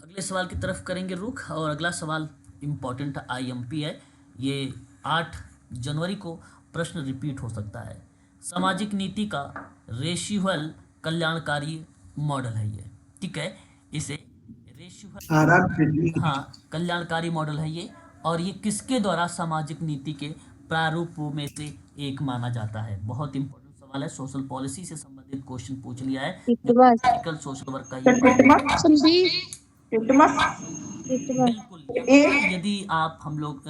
अगले सवाल की तरफ करेंगे रुख। और अगला सवाल इम्पॉर्टेंट IMP है, ये 8 जनवरी को प्रश्न रिपीट हो सकता है। सामाजिक नीति का रेशियुअल कल्याणकारी मॉडल है ये, ठीक है। इसे रेशियुअल, हाँ, कल्याणकारी मॉडल है ये। और ये किसके द्वारा सामाजिक नीति के प्रारूपों में से एक माना जाता है? बहुत इंपॉर्टेंट सवाल है, सोशल पॉलिसी से संबंधित क्वेश्चन पूछ लिया है, प्रैक्टिकल सोशल वर्क का ये।
Option B.
बिल्कुल, यदि आप हम लोग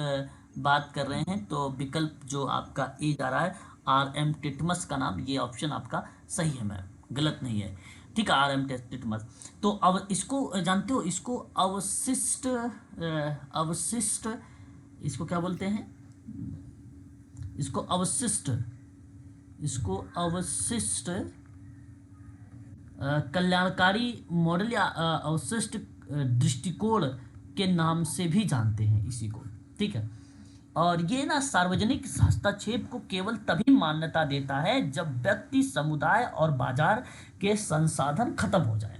बात कर रहे हैं तो विकल्प जो आपका ए जा रहा है RM टिटमस का नाम, ये ऑप्शन आपका सही है मैम, गलत नहीं है। ठीक है, RM टिटमस। तो अब इसको जानते हो, इसको अवशिष्ट इसको क्या बोलते हैं? इसको अवशिष्ट कल्याणकारी मॉडल या अवशिष्ट दृष्टिकोण के नाम से भी जानते हैं इसी को, ठीक है। और ये ना सार्वजनिक हस्तक्षेप को केवल तभी मान्यता देता है जब व्यक्ति, समुदाय और बाजार के संसाधन खत्म हो जाए,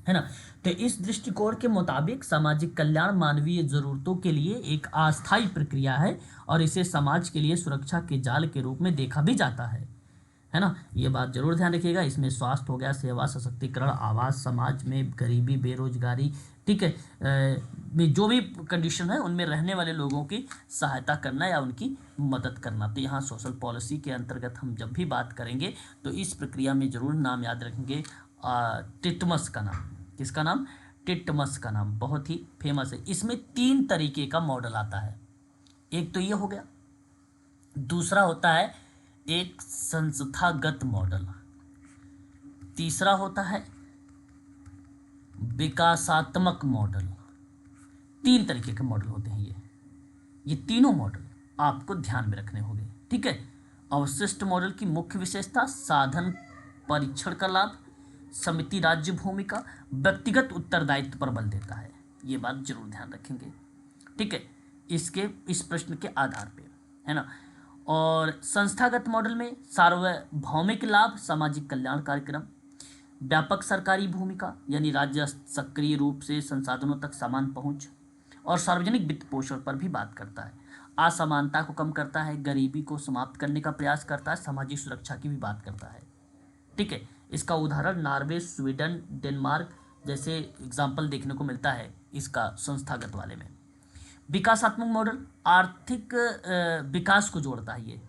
है ना। तो इस दृष्टिकोण के मुताबिक सामाजिक कल्याण मानवीय जरूरतों के लिए एक अस्थायी प्रक्रिया है और इसे समाज के लिए सुरक्षा के जाल के रूप में देखा भी जाता है ना। ये बात जरूर ध्यान रखिएगा। इसमें स्वास्थ्य हो गया, सेवा, सशक्तिकरण, आवास, समाज में गरीबी, बेरोजगारी, ठीक है, में जो भी कंडीशन है उनमें रहने वाले लोगों की सहायता करना या उनकी मदद करना। तो यहाँ सोशल पॉलिसी के अंतर्गत हम जब भी बात करेंगे तो इस प्रक्रिया में जरूर नाम याद रखेंगे टिटमस का नाम। किसका नाम? टिटमस का नाम, बहुत ही फेमस है। इसमें 3 तरीके का मॉडल आता है। एक तो ये हो गया, दूसरा होता है एक संस्थागत मॉडल, तीसरा होता है विकासात्मक मॉडल। तीन तरीके के मॉडल होते हैं ये तीनों मॉडल आपको ध्यान में रखने होंगे, ठीक है। अवशिष्ट मॉडल की मुख्य विशेषता साधन परीक्षण का लाभ, समिति राज्य भूमिका, व्यक्तिगत उत्तरदायित्व पर बल देता है। ये बात जरूर ध्यान रखेंगे, ठीक है, इस प्रश्न के आधार पे, है ना। और संस्थागत मॉडल में सार्वभौमिक लाभ, सामाजिक कल्याण कार्यक्रम, व्यापक सरकारी भूमिका यानी राज्य सक्रिय रूप से संसाधनों तक समान पहुंच, और सार्वजनिक वित्त पोषण पर भी बात करता है। असमानता को कम करता है, गरीबी को समाप्त करने का प्रयास करता है, सामाजिक सुरक्षा की भी बात करता है, ठीक है। इसका उदाहरण नॉर्वे, स्वीडन, डेनमार्क जैसे एग्जाम्पल देखने को मिलता है इसका संस्थागत वाले में। विकासात्मक मॉडल आर्थिक विकास को जोड़ता है,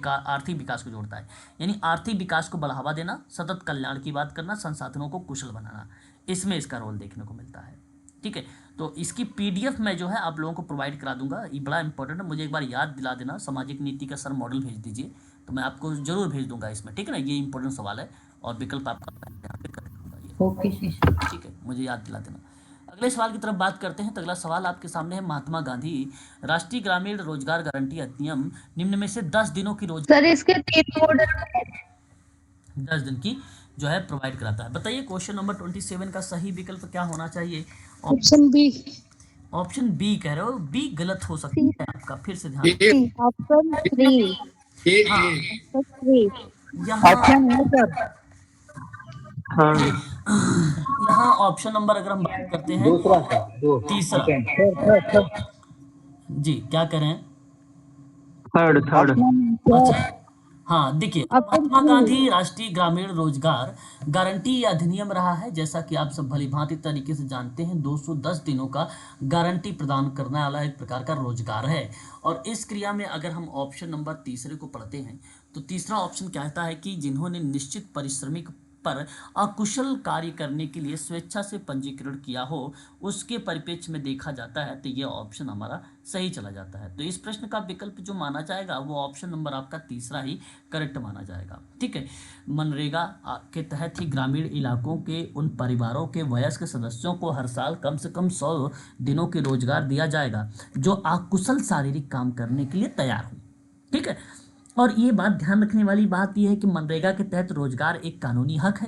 आर्थिक विकास को जोड़ता है, यानी आर्थिक विकास को बढ़ावा देना, सतत कल्याण की बात करना, संसाधनों को कुशल बनाना, इसमें इसका रोल देखने को मिलता है, ठीक है। तो इसकी पीडीएफ मैं जो है आप लोगों को प्रोवाइड करा दूंगा, ये बड़ा इंपॉर्टेंट है, मुझे एक बार याद दिला देना। सामाजिक नीति का सर मॉडल भेज दीजिए तो मैं आपको जरूर भेज दूंगा इसमें, ठीक है ना। ये इंपॉर्टेंट सवाल है और विकल्प आपका यहाँ पे कर दूंगा ये,
ओके सर।
ठीक है, मुझे याद दिला देना। अगले सवाल की तरफ बात करते हैं। तो अगला सवाल आपके सामने है, महात्मा गांधी राष्ट्रीय ग्रामीण रोजगार गारंटी अधिनियम निम्न में से 10 दिनों की
सर इसके 3 मॉडल
10 दिन की जो है प्रोवाइड कराता है। बताइए क्वेश्चन नंबर 27 का सही विकल्प क्या होना चाहिए?
Option B.
ऑप्शन बी कह रहे हो, बी गलत हो सकती है आपका, फिर से ध्यान
ए
ऑप्शन 3।
ए
हाँ,
ए
यहाँ
ऑप्शन है सर।
हाँ
यहाँ ऑप्शन नंबर अगर हम बात करते हैं
दूसरा था दो
तीसरा,
सेकंड
जी क्या कह रहे हैं?
थर्ड थर्ड
अच्छा, हाँ देखिए,
ऑप्शन
महात्मा
3।
गांधी राष्ट्रीय ग्रामीण रोजगार गारंटी अधिनियम रहा है, जैसा कि आप सब भलीभांति तरीके से जानते हैं, 210 दिनों का गारंटी प्रदान करने वाला एक प्रकार का रोजगार है। और इस क्रिया में अगर हम ऑप्शन नंबर तीसरे को पढ़ते हैं तो तीसरा ऑप्शन कहता है कि जिन्होंने निश्चित पारिश्रमिक पर अकुशल कार्य करने के लिए स्वेच्छा से पंजीकरण किया हो, उसके परिप्रेक्ष्य में देखा जाता है तो ये ऑप्शन हमारा सही चला जाता है। तो इस प्रश्न का विकल्प जो माना जाएगा वो ऑप्शन नंबर आपका तीसरा ही करेक्ट माना जाएगा, ठीक है। मनरेगा के तहत ही ग्रामीण इलाकों के उन परिवारों के वयस्क सदस्यों को हर साल कम से कम 100 दिनों के रोजगार दिया जाएगा जो अकुशल शारीरिक काम करने के लिए तैयार हो, ठीक है। और ये बात ध्यान रखने वाली बात यह है कि मनरेगा के तहत रोजगार एक कानूनी हक है।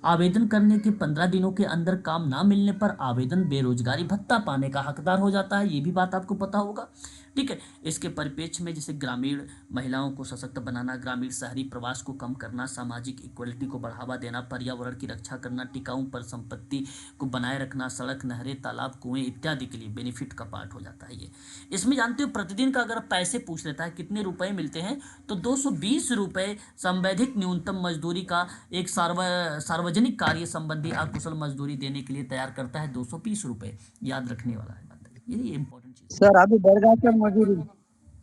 आवेदन करने के 15 दिनों के अंदर काम ना मिलने पर आवेदन बेरोजगारी भत्ता पाने का हकदार हो जाता है, ये भी बात आपको पता होगा, ठीक है। इसके परिप्रेक्ष्य में जैसे ग्रामीण महिलाओं को सशक्त बनाना, ग्रामीण शहरी प्रवास को कम करना, सामाजिक इक्वलिटी को बढ़ावा देना, पर्यावरण की रक्षा करना, टिकाऊ पर संपत्ति को बनाए रखना, सड़क, नहरें, तालाब, कुएं इत्यादि के लिए बेनिफिट का पार्ट हो जाता है ये। इसमें जानते हो प्रतिदिन का अगर पैसे पूछ लेता है कितने रुपए मिलते हैं तो 220 रुपये संवैधिक न्यूनतम मजदूरी का एक सार्वजनिक कार्य संबंधी अकुशल मजदूरी देने के लिए तैयार करता है। 220 रुपये याद रखने वाला है बात, ये इंपॉर्टेंट चीज
सर अभी बढ़ सर मजूरी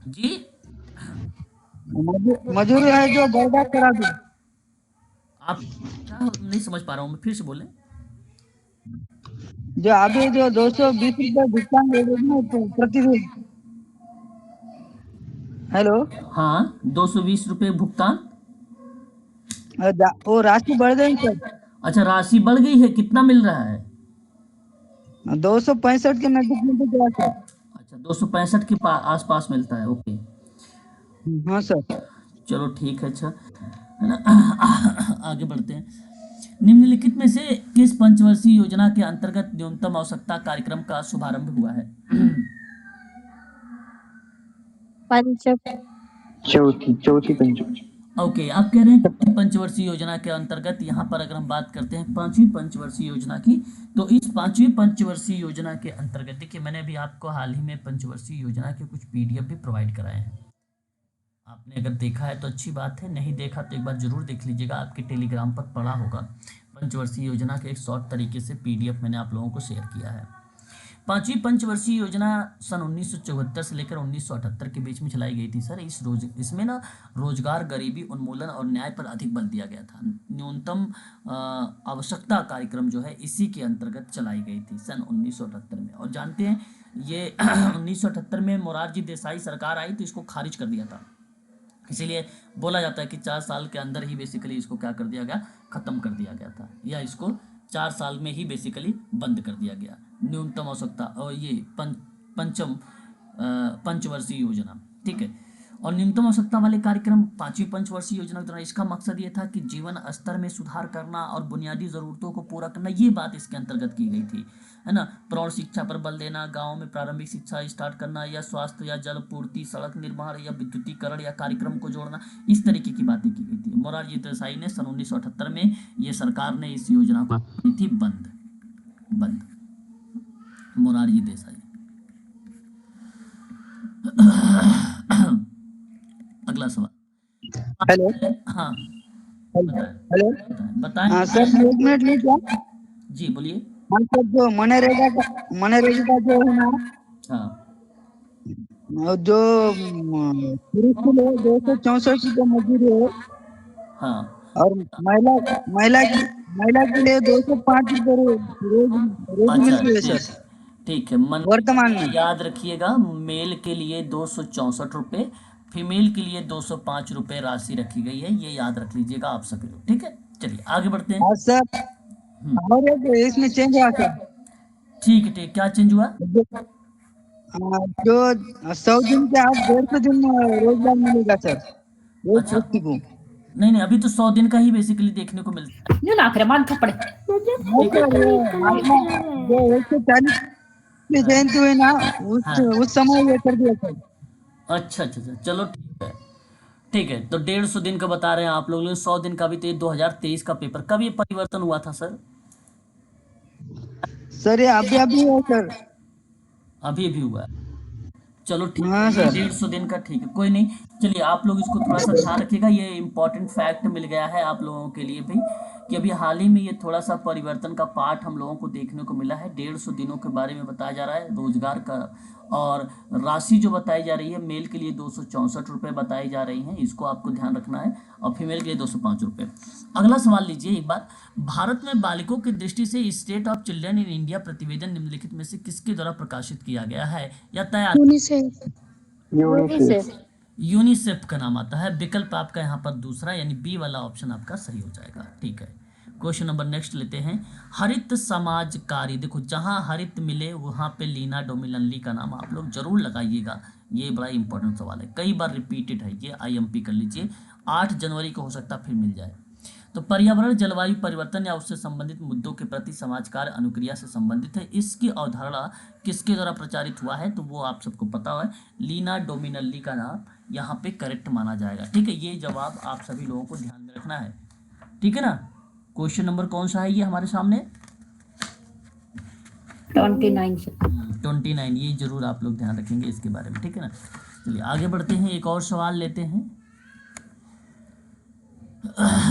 जी।
मजूरी है जो बढ़ करा दी।
आप क्या नहीं समझ पा रहा हूँ मैं, फिर से बोलें।
जो अभी जो 220 रुपये भुगतान दे रहे हैं प्रतिदिन। हेलो,
हाँ 220 रुपये भुगतान,
वो राशि बढ़ गई सर।
अच्छा राशि बढ़ गई है, कितना मिल रहा है?
265 के नजदीक मिलते क्या सर?
अच्छा 265 के आसपास मिलता है, ओके।
हाँ सर।
चलो ठीक है, अच्छा है ना। आगे बढ़ते हैं। निम्नलिखित में से किस पंचवर्षीय योजना के अंतर्गत न्यूनतम आवश्यकता कार्यक्रम का शुभारंभ हुआ है?
चौथी पंच
ओके, आप कह रहे हैं कि पंचवर्षीय योजना के अंतर्गत, यहाँ पर अगर हम बात करते हैं 5वीं पंचवर्षीय योजना की, तो इस 5वीं पंचवर्षीय योजना के अंतर्गत देखिए मैंने अभी आपको हाल ही में पंचवर्षीय योजना के कुछ पीडीएफ भी प्रोवाइड कराए हैं। आपने अगर देखा है तो अच्छी बात है, नहीं देखा तो एक बार जरूर देख लीजिएगा, आपके टेलीग्राम पर पड़ा होगा। पंचवर्षीय योजना के एक शॉर्ट तरीके से पीडीएफ मैंने आप लोगों को शेयर किया है। 5वीं पंचवर्षीय योजना सन 1974 से लेकर 1978 के बीच में चलाई गई थी सर। इसमें ना रोजगार, गरीबी उन्मूलन और न्याय पर अधिक बल दिया गया था। न्यूनतम आवश्यकता कार्यक्रम जो है इसी के अंतर्गत चलाई गई थी सन 1978 में। और जानते हैं ये 1978 में मोरारजी देसाई सरकार आई तो इसको खारिज कर दिया था। इसीलिए बोला जाता है कि 4 साल के अंदर ही बेसिकली इसको क्या कर दिया गया, खत्म कर दिया गया था, या इसको 4 साल में ही बेसिकली बंद कर दिया गया। न्यूनतम आवश्यकता और ये पंचवर्षीय योजना, ठीक है। और न्यूनतम आवश्यकता वाले कार्यक्रम 5वीं पंचवर्षीय योजना के दौरान इसका मकसद ये था कि जीवन स्तर में सुधार करना और बुनियादी ज़रूरतों को पूरा करना, ये बात इसके अंतर्गत की गई थी, है ना। प्रौढ़ शिक्षा पर बल देना, गाँव में प्रारंभिक शिक्षा स्टार्ट करना, या स्वास्थ्य या जल पूर्ति, सड़क निर्माण या विद्युतीकरण या कार्यक्रम को जोड़ना, इस तरीके की बातें की गई थी। मोरारजी देसाई ने सन 1978 में ये सरकार ने इस योजना को की थी बंद। मोरारजी देसाई। अगला सवाल।
हेलो
हाँ
हेलो
बताएं।
हाँ सर, मैं 1 मिनट लूँ क्या?
जी बोलिए।
हाँ सर, जो मनरेगा का जो है ना,
हाँ
जो पुरुष के लिए 264 रुपये मजदूरी है,
हाँ
और महिला के लिए 205 रुपये रोज मिलती है सर,
ठीक है।
वर्तमान में।
याद रखिएगा, मेल के लिए 264 रुपये, फीमेल के लिए 205 रुपये राशि रखी गई है, ये याद रख लीजिएगा आप सभी लोग, ठीक है। चलिए आगे बढ़ते हैं।
हाँ सर, और एक इसमें चेंज हुआ सर,
ठीक है, क्या चेंज हुआ?
जो 100 दिन के आप 150 दिन रोजगार मिलेगा सर, एक
अच्छा।
व्यक्ति को।
नहीं, अभी तो 100 दिन का ही बेसिकली देखने को मिलता है।
जो 140 की जयंती हुई ना, उस समय ये कर दिया सर।
अच्छा, चलो ठीक है। तो 150 दिन का बता रहे हैं आप लोग, 100 दिन का भी। तो ये 2023 का पेपर कब ये परिवर्तन हुआ था सर?
सर ये अभी है सर,
अभी हुआ है। चलो ठीक
हाँ
है,
सर।
150 दिन का, ठीक है, कोई नहीं। चलिए आप लोग इसको थोड़ा सा ध्यान रखिएगा, ये इम्पोर्टेंट फैक्ट मिल गया है आप लोगों के लिए भी, कि अभी हाल ही में ये थोड़ा सा परिवर्तन का पार्ट हम लोगों को देखने को मिला है। 150 दिनों के बारे में बताया जा रहा है रोजगार का, और राशि जो बताई जा रही है, मेल के लिए 264 रुपये बताई जा रही हैं, इसको आपको ध्यान रखना है, और फीमेल के लिए 205 रुपये। अगला सवाल लीजिए एक बार। भारत में बालिकों की दृष्टि से state of children in India प्रतिवेदन निम्नलिखित में से किसके द्वारा प्रकाशित किया गया है या तैयार? यूनिसेफ का नाम आता है। विकल्प आपका यहाँ पर दूसरा यानी बी वाला ऑप्शन आपका सही हो जाएगा, ठीक है। क्वेश्चन नंबर नेक्स्ट लेते हैं। हरित समाजकारी, देखो जहाँ हरित मिले वहाँ पे लीना डोमिनली का नाम आप लोग जरूर लगाइएगा, ये बड़ा इंपॉर्टेंट सवाल है, कई बार रिपीटेड है ये, IMP कर लीजिए। 8 जनवरी को हो सकता फिर मिल जाए। तो पर्यावरण, जलवायु परिवर्तन या उससे संबंधित मुद्दों के प्रति समाज कार्य अनुक्रिया से संबंधित है। इसकी अवधारणा किसके द्वारा प्रचारित हुआ है? तो वो आप सबको पता है, लीना डोमिनली का नाम यहाँ पे करेक्ट माना जाएगा, ठीक है। ये जवाब आप सभी लोगों को ध्यान में रखना है, ठीक है ना। क्वेश्चन नंबर कौन सा है ये हमारे सामने? 29, ये जरूर आप लोग ध्यान रखेंगे इसके बारे में, ठीक है ना। चलिए आगे बढ़ते हैं, एक और सवाल लेते हैं।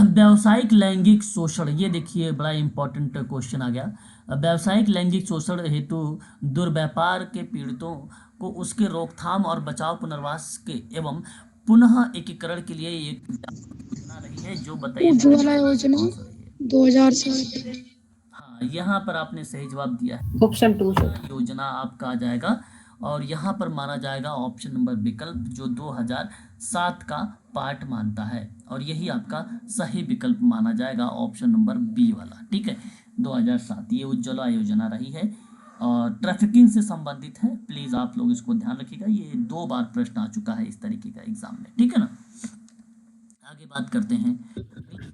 व्यावसायिक लैंगिक शोषण, ये देखिए बड़ा इंपॉर्टेंट क्वेश्चन आ गया। व्यावसायिक लैंगिक शोषण हेतु दुर्व्यापार के पीड़ितों को उसके रोकथाम और बचाव, पुनर्वास के एवं पुनः एकीकरण के लिए एक योजना रही है, जो बताइए।
उज्ज्वला योजना 2007।
हाँ, यहाँ पर आपने सही जवाब दिया है,
ऑप्शन 2
योजना आपका आ जाएगा, और यहाँ पर माना जाएगा ऑप्शन नंबर विकल्प, जो 2007 का पार्ट मानता है, और यही आपका सही विकल्प माना जाएगा, ऑप्शन नंबर बी वाला, ठीक है। 2007 ये उज्ज्वला योजना रही है और ट्रैफिकिंग से संबंधित है। प्लीज आप लोग इसको ध्यान रखिएगा, ये 2 बार प्रश्न आ चुका है इस तरीके का एग्जाम में, ठीक है ना। आगे बात करते हैं की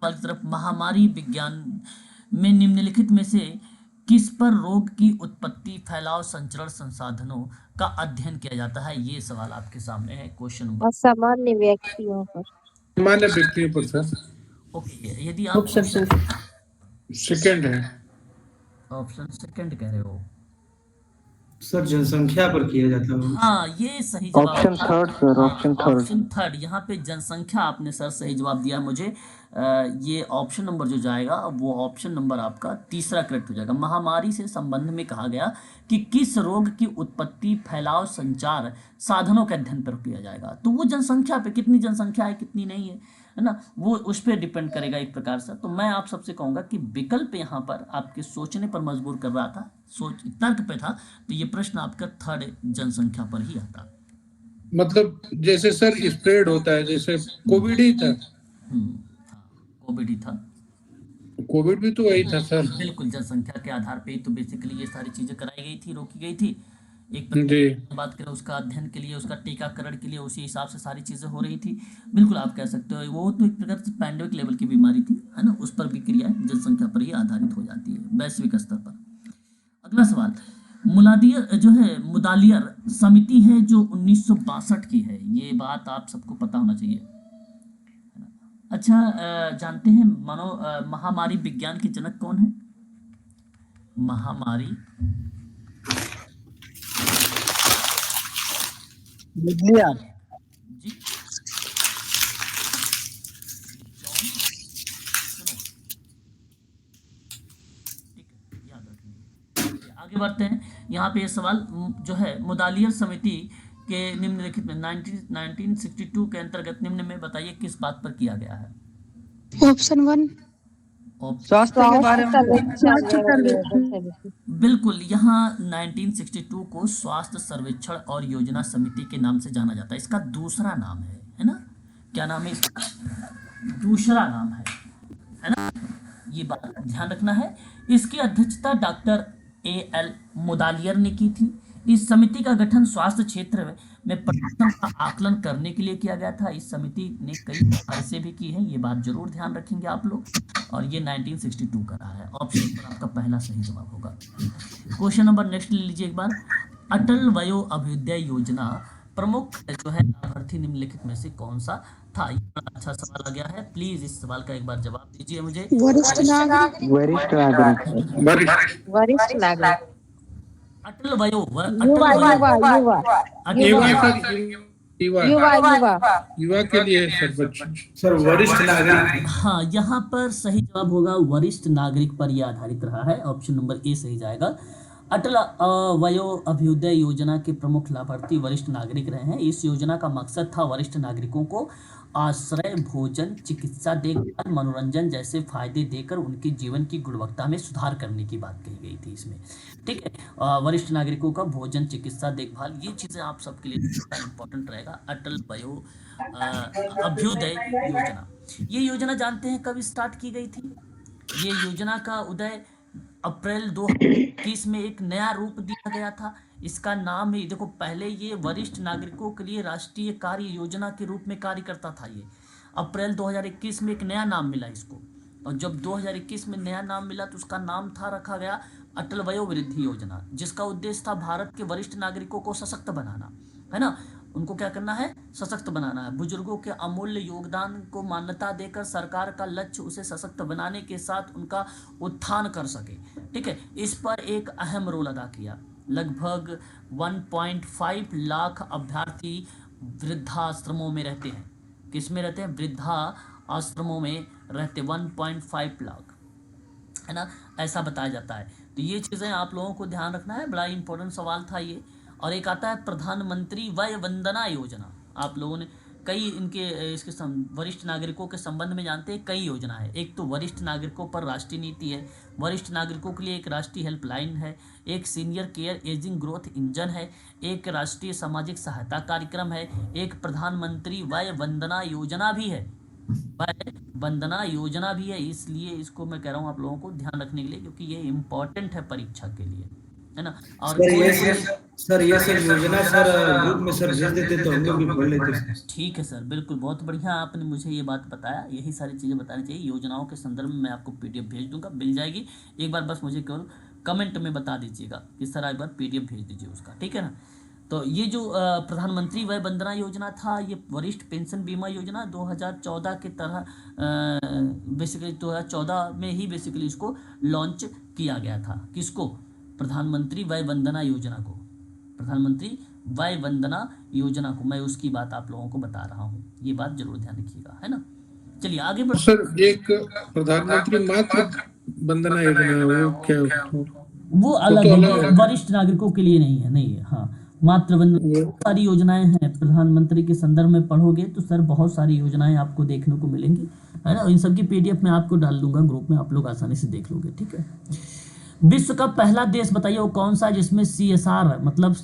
तरफ। महामारी विज्ञान में निम्नलिखित में से किस पर रोग की उत्पत्ति, फैलाव, संचरण, संसाधनों का अध्ययन किया जाता है? ये सवाल आपके सामने है। क्वेश्चन नंबर
असामान्य व्यक्तियों पर।
सामान्य व्यक्तियों पर सर।
ओके, यदि आप
सेकंड है,
ऑप्शन सेकंड कह रहे हो,
सर जनसंख्या पर किया जाता है।
हाँ ये सही जवाब
ऑप्शन
था।
Third sir, option third.
Option third, यहाँ पे जनसंख्या आपने सर सही जवाब दिया मुझे। ये ऑप्शन नंबर जो जाएगा वो ऑप्शन नंबर आपका तीसरा करेक्ट हो जाएगा। महामारी से संबंध में कहा गया कि किस रोग की उत्पत्ति, फैलाव, संचार, साधनों के अध्ययन पर किया जाएगा, तो वो जनसंख्या पे, कितनी जनसंख्या है कितनी नहीं है है ना, वो उस पर डिपेंड करेगा एक प्रकार से। तो मैं आप सबसे कहूंगा कि विकल्प यहाँ पर आपके सोचने पर मजबूर कर रहा था, सोच तर्क पे था, तो ये प्रश्न आपका थर्ड जनसंख्या पर ही आता।
मतलब जैसे सर स्प्रेड होता है, जैसे कोविड ही था,
कोविड ही था,
कोविड भी तो वही था सर।
बिल्कुल जनसंख्या के आधार पे ही तो बेसिकली ये सारी चीजें कराई गई थी, रोकी गई थी। एक
जी
बात करें उसका अध्ययन के लिए, उसका टीकाकरण के लिए, उसी हिसाब से सारी चीजें हो रही थी। बिल्कुल आप कह सकते हो वो तो एक प्रकार से पैंडेमिक लेवल की बीमारी थी, है ना, उस पर भी क्रियाएं जनसंख्या पर ही आधारित हो जाती है वैश्विक स्तर पर। अगला सवाल, मुलादियर जो है मुदालियर समिति है जो 1962 की है, ये बात आप सबको पता होना चाहिए। अच्छा, जानते हैं महामारी विज्ञान के जनक कौन है? महामारी
मेडलियर।
जी, जॉन स्नो। ठीक है, याद रखेंगे। आगे बढ़ते हैं। यहाँ पे ये सवाल जो है मुदालियर समिति के निम्नलिखित में 1962 के अंतर्गत निम्न में बताइए किस बात पर किया गया है?
ऑप्शन 1
स्वास्थ्य के बारे में।
बिल्कुल, यहाँ 1962 को स्वास्थ्य सर्वेक्षण और योजना समिति के नाम से जाना जाता है। इसका दूसरा नाम है ना, क्या नाम है इसका? दूसरा नाम है ना, ये बात ध्यान रखना है। इसकी अध्यक्षता डॉक्टर A.L. मुदालियर ने की थी। इस समिति का गठन स्वास्थ्य क्षेत्र में प्रदर्शन का आकलन करने के लिए किया गया था। इस समिति ने कई सिफारिशें भी की हैं, ये बात जरूर ध्यान रखेंगे आप लोग। और ये 1962 का रहा है। ऑप्शन पर आपका पहला सही जवाब होगा। क्वेश्चन नंबर नेक्स्ट ले लीजिए एक बार। अटल वयो अभ्युदय योजना प्रमुख जो है लाभार्थी निम्नलिखित में से कौन सा था? ये बड़ा अच्छा सवाल आ गया है, प्लीज इस सवाल का एक बार जवाब दीजिए मुझे।
वरिष्ठ नागरिक।
वरिष्ठ नागरिक।
वरिष्ठ नागरिक।
अटल वयो
युवा युवा युवा
अटल
युवा
वयो-
सर, युवा
युवा युवा
युवा के लिए है सर, बच्चे।
सर वरिष्ठ नागरिक।
हाँ, यहाँ पर सही जवाब होगा वरिष्ठ नागरिक पर यह आधारित रहा है। ऑप्शन नंबर ए सही जाएगा। अटल वयो अभ्युदय योजना के प्रमुख लाभार्थी वरिष्ठ नागरिक रहे हैं। इस योजना का मकसद था वरिष्ठ नागरिकों को आश्रय, भोजन, चिकित्सा देखभाल, मनोरंजन जैसे फायदे देकर उनके जीवन की गुणवत्ता में सुधार करने की बात कही गई थी इसमें। ठीक है, वरिष्ठ नागरिकों का भोजन, चिकित्सा देखभाल, ये चीज़ें आप सबके लिए इम्पोर्टेंट रहेगा। अटल वयो अभ्युदय योजना, ये योजना जानते हैं कब स्टार्ट की गई थी? ये योजना का उदय अप्रैल 2021 में एक नया रूप दिया गया था। इसका नाम ही देखो, पहले ये वरिष्ठ नागरिकों के लिए राष्ट्रीय कार्य योजना के रूप में कार्य करता था। ये अप्रैल 2021 में एक नया नाम मिला इसको, और जब 2021 में नया नाम मिला तो उसका नाम था रखा गया अटल वयोवृद्धि योजना, जिसका उद्देश्य था भारत के वरिष्ठ नागरिकों को सशक्त बनाना, है ना, उनको क्या करना है? सशक्त बनाना है। बुजुर्गों के अमूल्य योगदान को मान्यता देकर सरकार का लक्ष्य उसे सशक्त बनाने के साथ उनका उत्थान कर सके। ठीक है, इस पर एक अहम रोल अदा किया। लगभग 1.5 लाख अभ्यर्थी वृद्धाश्रमों में रहते हैं। किस में रहते हैं? वृद्धा आश्रमों में रहते 1.5 लाख, है ना, ऐसा बताया जाता है। तो ये चीज़ें आप लोगों को ध्यान रखना है, बड़ा इंपॉर्टेंट सवाल था ये। और एक आता है प्रधानमंत्री वय वंदना योजना। आप लोगों ने कई इनके इसके वरिष्ठ नागरिकों के संबंध में जानते हैं, कई योजना है। एक तो वरिष्ठ नागरिकों पर राष्ट्रीय नीति है, वरिष्ठ नागरिकों के लिए एक राष्ट्रीय हेल्पलाइन है, एक senior care ageing growth engine है, एक राष्ट्रीय सामाजिक सहायता कार्यक्रम है, एक प्रधानमंत्री वय वंदना योजना भी है। वय वंदना योजना भी है, इसलिए इसको मैं कह रहा हूँ आप लोगों को ध्यान रखने के लिए, क्योंकि ये इम्पोर्टेंट है परीक्षा के लिए, है ना। और
सर ये सब योजना सर ग्रुप में सर भेज देते तो हम लोग भी पढ़ लेते।
ठीक है सर, बिल्कुल, बहुत बढ़िया आपने मुझे ये बात बताया। यही सारी चीज़ें बतानी चाहिए। योजनाओं के संदर्भ में मैं आपको PDF भेज दूंगा, मिल जाएगी। एक बार बस मुझे केवल कमेंट में बता दीजिएगा कि सर एक बार PDF भेज दीजिए उसका, ठीक है ना। तो ये जो प्रधानमंत्री वय वंदना योजना था, ये वरिष्ठ पेंशन बीमा योजना 2014 के तरह बेसिकली 2014 में ही बेसिकली इसको लॉन्च किया गया था। किसको? प्रधानमंत्री वय वंदना योजना को, प्रधानमंत्री वय वंदना योजना को। मैं उसकी बात आप लोगों को बता रहा हूँ, ये बात जरूर ध्यान रखिएगा, है ना। चलिए आगे बढ़।
सर एक प्रधानमंत्री मातृ वंदना योजना है, वो क्या?
वो अलग है, वरिष्ठ नागरिकों के लिए नहीं है, नहीं है। हाँ, मातृवंदना, सारी योजनाएं हैं प्रधानमंत्री के संदर्भ में पढ़ोगे तो सर बहुत सारी योजनाएं आपको देखने को मिलेंगी, है ना। इन सब की पीडीएफ मैं आपको डाल दूंगा ग्रुप में, आप लोग आसानी से देख लोगे, ठीक है। विश्व का पहला देश बताइए वो कौन सा है जिसमें CSR मतलब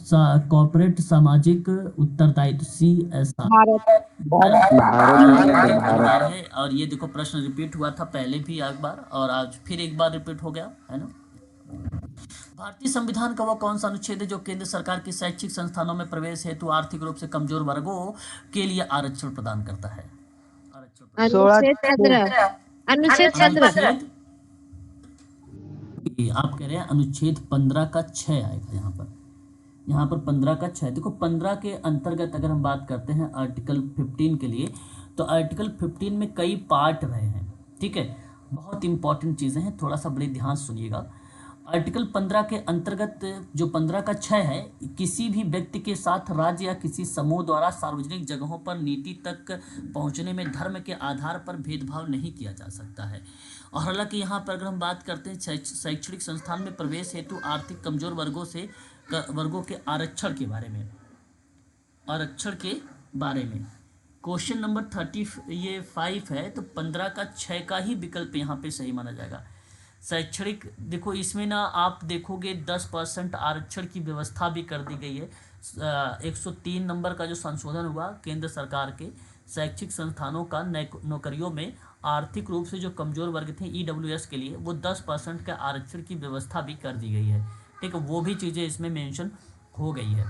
कॉर्पोरेट सामाजिक उत्तरदायित्व CSR
भारत।
भारत
है। और ये देखो प्रश्न रिपीट हुआ था पहले भी एक बार और आज फिर एक बार रिपीट हो गया, है ना। भारतीय संविधान का वह कौन सा अनुच्छेद है जो केंद्र सरकार के शैक्षिक संस्थानों में प्रवेश हेतु आर्थिक रूप से कमजोर वर्गों के लिए आरक्षण प्रदान करता है?
अनुच्छेद 15। अनुच्छेद 15।
आप कह रहे हैं अनुच्छेद 15 का 6 आएगा यहाँ पर 15 का 6। देखो 15 के अंतर्गत अगर हम बात करते हैं आर्टिकल 15 के लिए, तो आर्टिकल 15 में कई पार्ट रहे हैं, ठीक है। बहुत इंपॉर्टेंट चीज़ें हैं, थोड़ा सा बड़े ध्यान सुनिएगा। आर्टिकल 15 के अंतर्गत जो 15 का 6 है, किसी भी व्यक्ति के साथ राज्य या किसी समूह द्वारा सार्वजनिक जगहों पर नीति तक पहुंचने में धर्म के आधार पर भेदभाव नहीं किया जा सकता है। और हालांकि यहाँ पर अगर हम बात करते हैं शैक्षणिक संस्थान में प्रवेश हेतु आर्थिक कमजोर वर्गों के आरक्षण के बारे में क्वेश्चन नंबर 35 है, तो 15 का 6 का ही विकल्प यहाँ पे सही माना जाएगा। शैक्षणिक, देखो इसमें ना आप देखोगे 10% आरक्षण की व्यवस्था भी कर दी गई है। 103 नंबर का जो संशोधन हुआ केंद्र सरकार के शैक्षिक संस्थानों का नौकरियों में आर्थिक रूप से जो कमजोर वर्ग थे EWS के लिए, वो 10% का आरक्षण की व्यवस्था भी कर दी गई है, ठीक है। वो भी चीज़ें इसमें मेंशन हो गई है,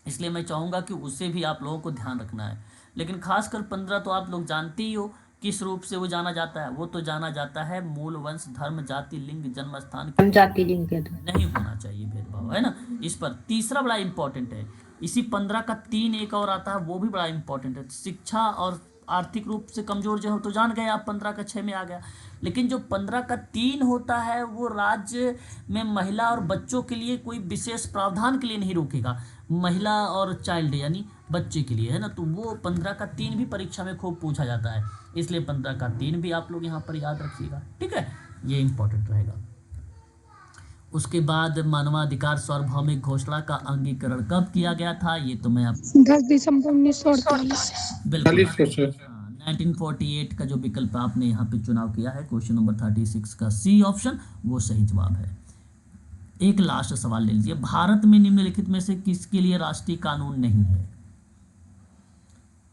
इसलिए मैं चाहूँगा कि उससे भी आप लोगों को ध्यान रखना है। लेकिन खासकर 15 तो आप लोग जानते ही हो किस रूप से वो जाना जाता है। वो तो जाना जाता है मूल वंश, धर्म, जाति, लिंग, जन्म स्थान
जाति लिंग के
नहीं होना चाहिए भेदभाव, है ना। इस पर तीसरा बड़ा इंपॉर्टेंट है, इसी 15 का 3 एक और आता है, वो भी बड़ा इंपॉर्टेंट है। शिक्षा और आर्थिक रूप से कमजोर जो हो तो जान गए आप, 15 का 6 में आ गया। लेकिन जो 15 का 3 होता है वो राज्य में महिला और बच्चों के लिए कोई विशेष प्रावधान के लिए नहीं रोकेगा, महिला और चाइल्ड यानी बच्चे के लिए, है ना। तो वो 15 का 3 भी परीक्षा में खूब पूछा जाता है, इसलिए 15 का 3 भी आप लोग यहाँ पर याद रखिएगा, ठीक है। ये इंपॉर्टेंट रहेगा। उसके बाद मानवाधिकार सार्वभौमिक घोषणा का अंगीकरण कब किया गया था? ये तो मैं आप
10 दिसंबर 1948।
बिल्कुल
40%।
1948 का जो विकल्प आपने यहाँ पे चुनाव किया है क्वेश्चन नंबर 36 का C ऑप्शन, वो सही जवाब है। एक लास्ट सवाल ले लीजिए, भारत में निम्नलिखित में से किसके लिए राष्ट्रीय कानून नहीं है?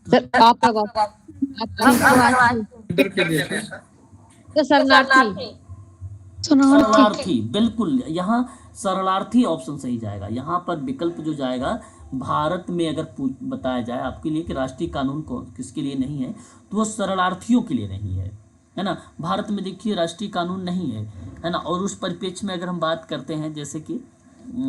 सर आप
इधर के लिए सर।
शरणार्थी, बिल्कुल यहाँ शरणार्थी ऑप्शन सही जाएगा। यहाँ पर विकल्प जो जाएगा, भारत में अगर बताया जाए आपके लिए कि राष्ट्रीय कानून किसके लिए नहीं है, तो वो शरणार्थियों के लिए नहीं है ना। भारत में देखिए राष्ट्रीय कानून नहीं है ना। और उस परिप्रेक्ष्य में अगर हम बात करते हैं जैसे कि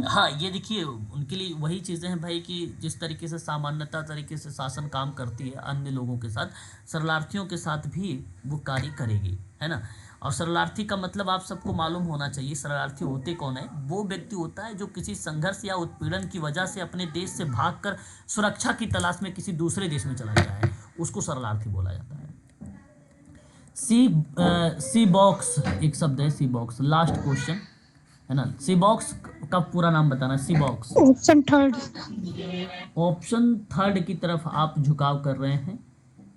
हाँ, ये देखिए उनके लिए वही चीज़ें हैं भाई कि जिस तरीके से सामान्यता तरीके से शासन काम करती है अन्य लोगों के साथ, शरणार्थियों के साथ भी वो कार्य करेगी, है ना। और शरणार्थी का मतलब आप सबको मालूम होना चाहिए, शरणार्थी होते कौन है? वो व्यक्ति होता है जो किसी संघर्ष या उत्पीड़न की वजह से अपने देश से भागकर सुरक्षा की तलाश में किसी दूसरे देश में चला गया है, उसको शरणार्थी बोला जाता है। सी बॉक्स एक शब्द है, सी बॉक्स, लास्ट क्वेश्चन है ना। सी बॉक्स का पूरा नाम बताना। सी बॉक्स ऑप्शन थर्ड की तरफ आप झुकाव कर रहे हैं,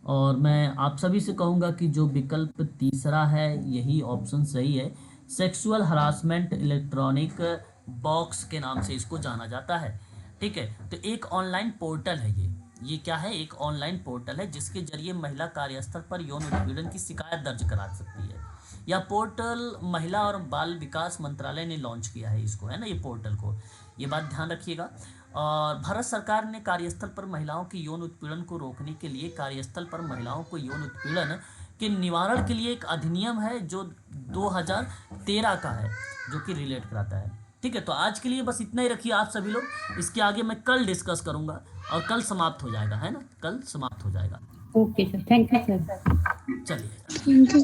और मैं आप सभी से कहूँगा कि जो विकल्प तीसरा है यही ऑप्शन सही है। सेक्सुअल हरासमेंट इलेक्ट्रॉनिक बॉक्स के नाम से इसको जाना जाता है, ठीक है। तो एक ऑनलाइन पोर्टल है ये क्या है? एक ऑनलाइन पोर्टल है जिसके जरिए महिला कार्यस्थल पर यौन उत्पीड़न की शिकायत दर्ज करा सकती है। यह पोर्टल महिला और बाल विकास मंत्रालय ने लॉन्च किया है इसको, है ना, ये पोर्टल को, ये बात ध्यान रखिएगा। और भारत सरकार ने कार्यस्थल पर महिलाओं की यौन उत्पीड़न को रोकने के लिए कार्यस्थल पर महिलाओं को यौन उत्पीड़न के निवारण के लिए एक अधिनियम है जो 2013 का है, जो कि रिलेट कराता है, ठीक है। तो आज के लिए बस इतना ही रखिए आप सभी लोग, इसके आगे मैं कल डिस्कस करूंगा और कल समाप्त हो जाएगा, है ना, कल समाप्त हो जाएगा।
Okay sir, thank you sir.
चलिए।
Thank you.